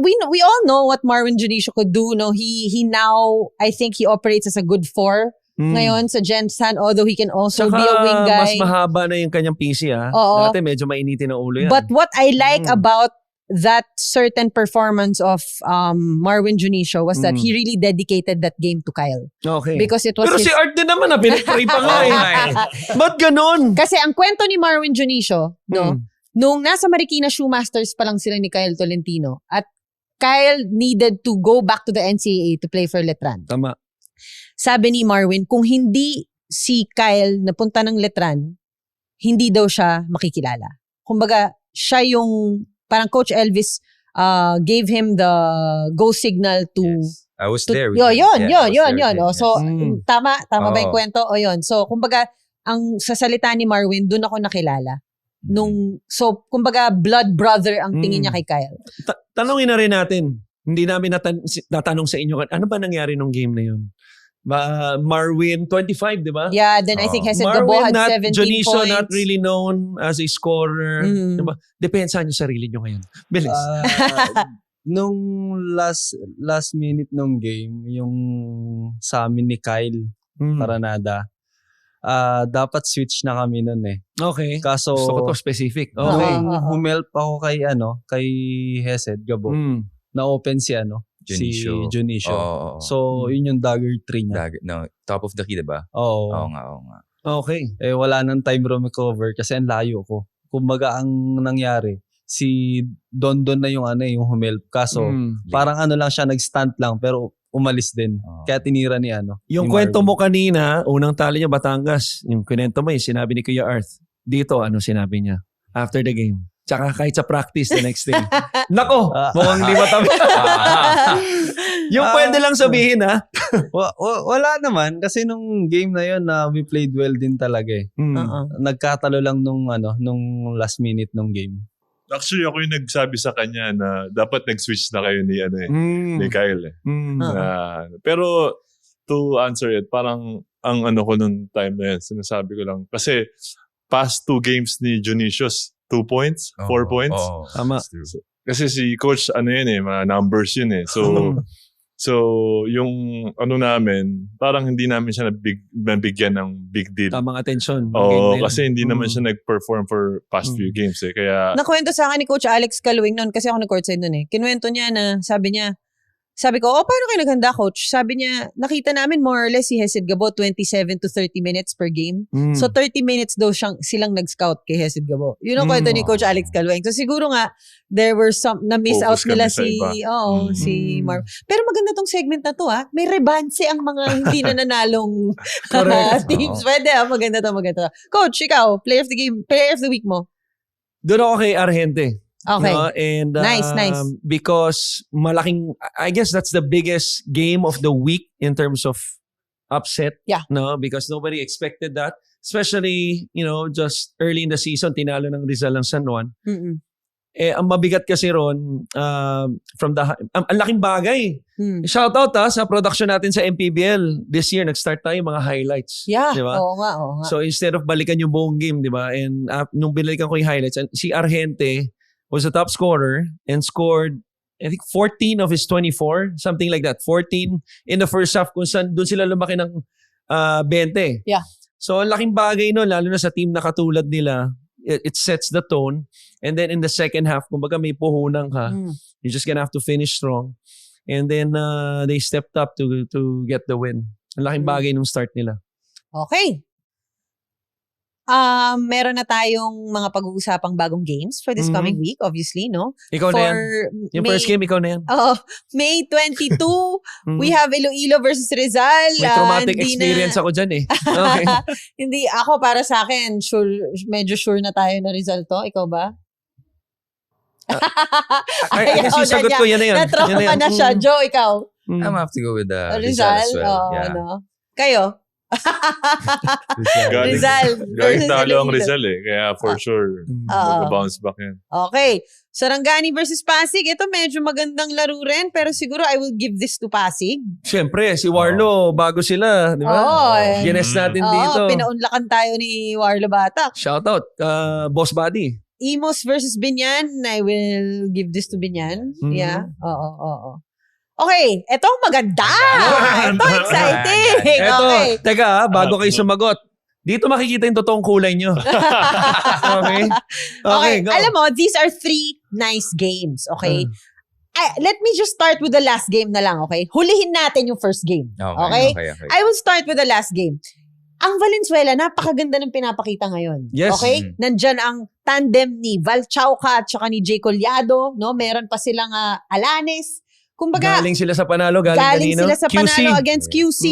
We all know what Marvin Junicio could do, no? He now, I think he operates as a good 4 ngayon sa Jensen, although he can also be a wing guy. Mas mahaba na yung kanyang PC Oo. Dati medyo mainitin ang ulo yan. But what I like about that certain performance of Marvin Junicio was that he really dedicated that game to Kyle. okay. Because it was Pero his... si Art din naman pinag-pray pa nga Ba't ganon? Kasi ang kwento ni Marvin Junicio, no, nung nasa Marikina Shoemasters pa lang sila ni Kyle Tolentino at Kyle needed to go back to the NCAA to play for Letran. Tama. Sabi ni Marvin, kung hindi si Kyle napunta ng Letran, hindi daw siya makikilala. Kumbaga, siya yung, parang Coach Elvis gave him the go signal to... Yes. I was to there. with yun. him. Yeah, I was there with Yun. him, Oh, so, yes. tama ba yung Oo. kwento? O yun. So, kumbaga, ang sa salita ni Marvin, doon ako nakilala. So, kumbaga, blood brother ang tingin niya kay Kyle. Tanungin na rin natin. Hindi namin natanong sa inyo, ano ba nangyari nung game na yun? Marwin, 25, di ba? Yeah, then I think Hesed Gabo Marwin, had not 17 Junicio, points. not really known as a scorer. Diba? Depensa nyo sarili nyo ngayon. Bilis. Nung last minute nung game, yung sa amin ni Kyle Paranada, dapat switch na kami nun Okay. Kaso, Gusto ko to specific. Okay. nung humelp ako kay Hesed Gabo, na-open si Junicio. si Junicio. Oo. So, yun yung dagger 3 niya. No, top of the key, diba? Oo. Oo nga. Okay. Wala nang time room recover kasi ang layo ko. Kumbaga, ang nangyari, si Don na yung yung humelp. Kaso, parang lang siya, nag-stunt lang, pero umalis din. Oo. Kaya tinira ni Yung ni kwento Marvin. mo kanina, unang tali niya Batangas. Yung kwento mo, yung sinabi ni Kuya Earth. Dito, ano sinabi niya? After the game. Tsaka kahit sa practice the next day. Nako, mukhang di matabi. Yung pwede lang sabihin Wala naman kasi nung game na yun we played well din talaga Nagkatalo lang nung last minute nung game. Actually, ako yung nagsabi sa kanya na dapat nag-switch na kayo ni Kyle. Pero to answer it, parang ang ko nung time na yun, sinasabi ko lang. Kasi past 2 games ni Junicius, 2 points, 4 points. Tama. That's true. Kasi si coach, mga numbers yun So, yung namin, parang hindi namin siya nabigyan ng big deal. Tamang atensyon. Oo, kasi hindi naman siya nag-perform for past few games Kaya, Nakwento sa akin ni Coach Alex Calwing noon kasi ako nag-courtside noon Kinuwento niya na sabi ko, paano kayo naghanda, Coach? Sabi niya, nakita namin more or less si Hesed Gabo 27 to 30 minutes per game. So 30 minutes daw silang nag-scout kay Hesed Gabo. Yun ang kwento ni Coach Alex Calwing. So siguro nga, there were some, na-miss out Focus nila kami sa iba. si Marv. Pero maganda tong segment na to May rebanse ang mga hindi na nanalong teams. Pwede maganda to. Coach, ikaw, player of the week mo. Doon ako kay Argente. Okay. No? And Nice. because I guess that's the biggest game of the week in terms of upset. Yeah. No, because nobody expected that. Especially, just early in the season, tinalo ng Rizal ng San Juan. Ang mabigat kasi ron, ang laking bagay. Shoutout sa production natin sa MPBL. This year, nag-start tayo mga highlights. Yeah. Diba? Oo nga. So instead of balikan yung buong game, di ba? And nung binalikan ko yung highlights, si Argente was a top scorer and scored I think 14 of his 24, something like that. 14 in the first half kung saan doon sila lumaki ng 20. Yeah. So, ang laking bagay no, lalo na sa team na katulad nila, it sets the tone. And then in the second half, kumbaga may puhunan ka, you're just gonna have to finish strong. And then they stepped up to get the win. Ang laking bagay nung start nila. Okay. Meron na tayong mga pag-uusapang bagong games for this coming week, obviously, no? Ikaw na yan. Yung first game, ikaw na yan. May 22, we have Iloilo versus Rizal. May traumatic Hindi experience ako dyan eh. Okay. Hindi, ako para sa akin, medyo sure na tayo na Rizal to. Ikaw ba? I guess yung sagot ko, yan na yan. Na-trauma na siya. Joe, ikaw? I'm gonna have to go with Rizal Rizal? as well. Oh, Yeah. no? Kayo? Rizal versus Galing talo ang Iloilo. Rizal eh. Kaya for sure, mag-bounce back yan. Okay. Sarangani versus Pasig. Ito medyo magandang laro rin. Pero siguro I will give this to Pasig. Siyempre, si Warlo, bago sila, di ba? Oo, eh. Gines natin dito. Pinaunlakan tayo ni Warlo Batak. Shoutout, Boss Buddy. Imos versus Binyan. I will give this to Binyan. Mhm. Yeah. Oo. Okay. Ito ang maganda. Ito exciting. Eto, Okay. teka bago kayo sumagot. Dito makikita yung totoong kulay nyo. Okay? Okay. Go. Alam mo, these are 3 nice games. Okay? Let me just start with the last game na lang. Okay? Hulihin natin yung first game. Okay? Okay. I will start with the last game. Ang Valenzuela, napakaganda ng pinapakita ngayon. Yes. Okay? Nandyan ang tandem ni Val Chauca at saka ni Jay Collado. No? Meron pa silang Alanes. Kumbaga, Galing sila sa panalo, galing kanino? sila sa QC. panalo against QC.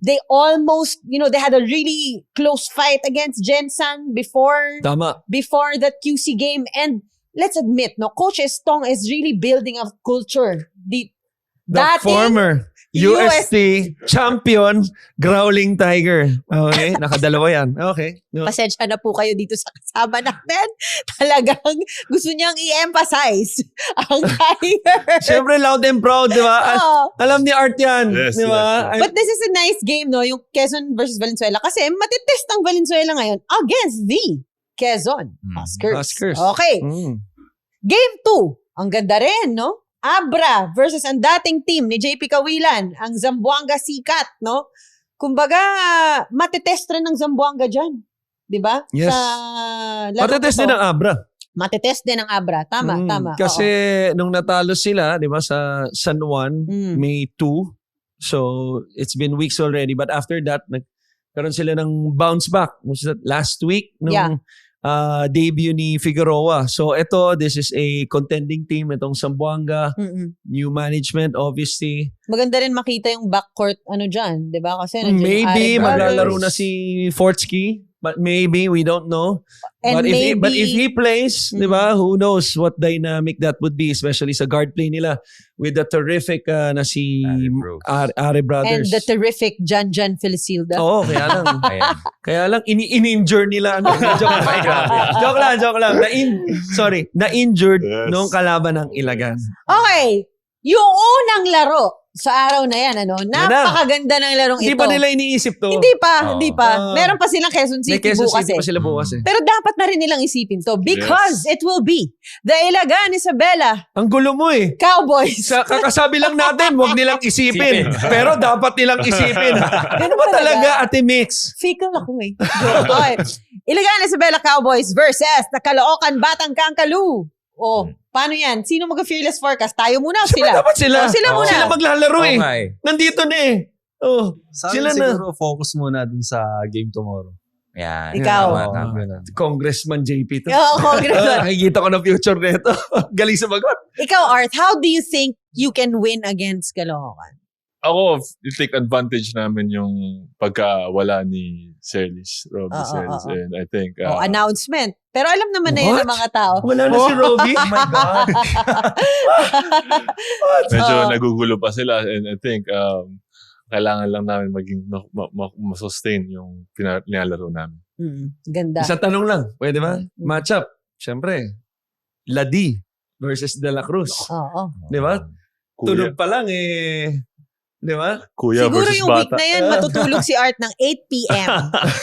They almost, they had a really close fight against Jensen before Tama. that QC game. And let's admit, Coach Estong is really building a culture. The Dating former UST champion Growling Tiger. Okay, nakadalawa yan. Okay. No. Pasensya na po kayo dito sa kasama natin. Talagang gusto niyang i-emphasize ang Tiger. Siyempre loud and proud, di ba? Oo. Alam ni Art yan. Yes, di ba? yes. But this is a nice game, no? Yung Quezon versus Valenzuela. Kasi matitest ang Valenzuela ngayon against the Quezon Huskers. Huskers. Okay. Game 2. Ang ganda rin, no? Abra versus ang dating team ni JP Kawilan, ang Zamboanga Sikat, no? Kumbaga, matitest rin ng Zamboanga dyan. Di ba? Yes. Sa laro Matetest ko to. din ang Abra. Matitest din ang Abra. Tama. Kasi nung natalo sila, di ba, sa San Juan, May 2. So, it's been weeks already. But after that, nagkaroon sila ng bounce back. Was that last week? Nung debut ni Figueroa. So, this is a contending team. Itong Zamboanga, new management, obviously. Maganda rin makita yung backcourt dyan, di ba? Kasi nandiyan yung Maybe Ari maglalaro Brothers. na si Fortsky. But maybe, we don't know. And But if he plays, di ba, who knows what dynamic that would be, especially sa guard play nila with the terrific na si Ari and Brothers. the terrific Jan Felicilda. Oo, kaya lang. Ayan. Kaya lang, in-injure nila. Joke lang. Na-injured Yes. nung kalaban ng Ilagan. Okay. Yung unang laro sa araw na yan, napakaganda ng larong Hindi ito. pa nila iniisip to. Hindi pa. Ah. Meron pa silang Quezon May City Quezon bukas City eh. pa sila bukas eh. Pero dapat na rin nilang isipin to because it will be the Ilagan Isabela Ang gulo mo eh. Cowboys. Kakasabi lang natin, huwag nilang isipin. Pero dapat nilang isipin. Ano ba talaga, Ate Mix? Fickle ako eh. Okay. Ilagan Isabela Cowboys versus the Caloocan Batang Kangkalu. Oh, paano yan? Sino mag-fearless forecast? Tayo muna o sila? Dapat sila. Oh, sila muna. Sila maglalaro eh. Okay. Nandito na eh. Oh, Sa sila akin na. siguro focus muna dun sa game tomorrow. Yan. Ikaw. Tama. Congressman JP to. Oo, Congressman. Nakikita ko na future nito. Galing sa bagot. Ikaw, Art, how do you think you can win against Caloocan? Ako, take advantage namin yung pagkawala ni Celis, Robbie Celis. And I think, Announcement. Pero alam naman na yun What? ng mga tao. Wala na si Robbie. Oh my God. medyo Oo. nagugulo pa sila. And I think, kailangan lang namin maging masustain yung nilalaro namin. Ganda. Isa tanong lang. Pwede ba? Matchup. Siyempre. Ladi versus De La Cruz. Oo. Di ba? Kuya, Tulog pa lang eh. Di ba? kuya Siguro versus yung week bata. na yan, matutulog si Art ng 8 p.m.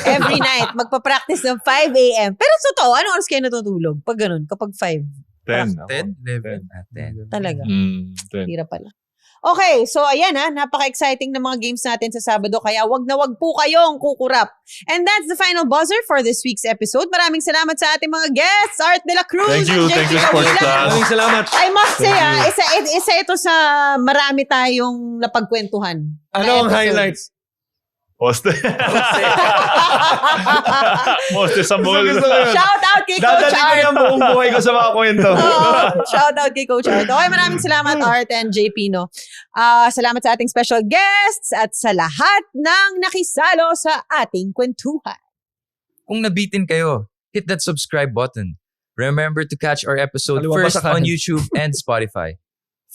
every night. Magpa-practice ng 5 a.m. Pero totoo, anong oras kayo natutulog? Pag ganun, kapag 5? 10. 10, 11, 10. Talaga. 10. Tira pala. Okay, so ayan napaka-exciting ng mga games natin sa Sabado, kaya wag na wag po kayong kukurap. And that's the final buzzer for this week's episode. Maraming salamat sa ating mga guests, Art de la Cruz Thank you, and thank you, JP Sports Kawilan. Class. Maraming salamat. I must say, Thank isa ito sa marami tayong napagkwentuhan. Ano na ang episodes. highlights? Poste. Poste sa mall. Gusto ko yun. Shout out kay Coach Dadali ko Art. yung buong buhay ko sa mga kwento. Shout out kay Coach Art. Okay, maraming salamat Art and JP, no? Salamat sa ating special guests at sa lahat ng nakisalo sa ating kwentuhan. Kung nabitin kayo, hit that subscribe button. Remember to catch our episode Kaliwa first pa sa kanan. on YouTube and Spotify.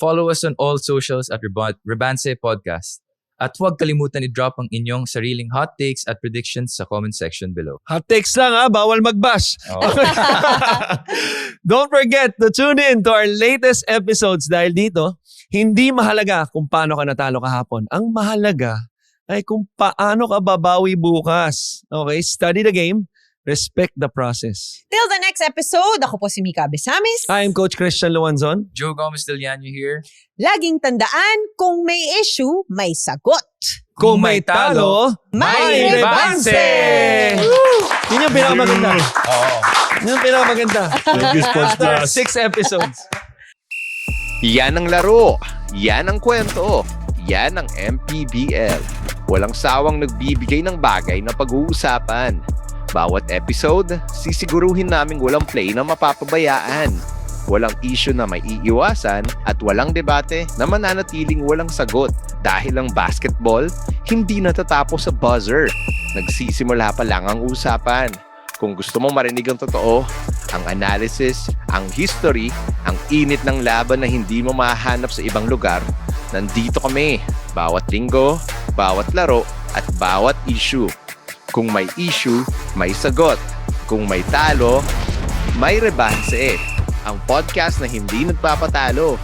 Follow us on all socials at Rebanse Podcast. At huwag kalimutan i-drop ang inyong sariling hot takes at predictions sa comment section below. Hot takes lang bawal mag-bash. Oh. Don't forget to tune in to our latest episodes dahil dito, hindi mahalaga kung paano ka natalo kahapon. Ang mahalaga ay kung paano ka babawi bukas. Okay? Study the game. Respect the process. Till the next episode, ako po si Mika Besamis. I'm Coach Christian Luanzon. Joe Gomez Deliano here. Laging tandaan, kung may issue, may sagot. Kung may talo, May rebanse! Yun yung pinakamaganda. Oo. Yun yung pinakamaganda. Thank you, Sports After Class. 6 episodes. Yan ang laro. Yan ang kwento. Yan ang MPBL. Walang sawang nagbibigay ng bagay na pag-uusapan. Bawat episode, sisiguruhin naming walang play na mapapabayaan. Walang issue na may iiwasan at walang debate na mananatiling walang sagot. Dahil ang basketball, hindi natatapos sa buzzer. Nagsisimula pa lang ang usapan. Kung gusto mong marinig ang totoo, ang analysis, ang history, ang init ng laban na hindi mo mahahanap sa ibang lugar, nandito kami. Bawat linggo, bawat laro, at bawat issue. Kung may issue, may sagot. Kung may talo, may rebanse. Ang podcast na hindi nagpapatalo.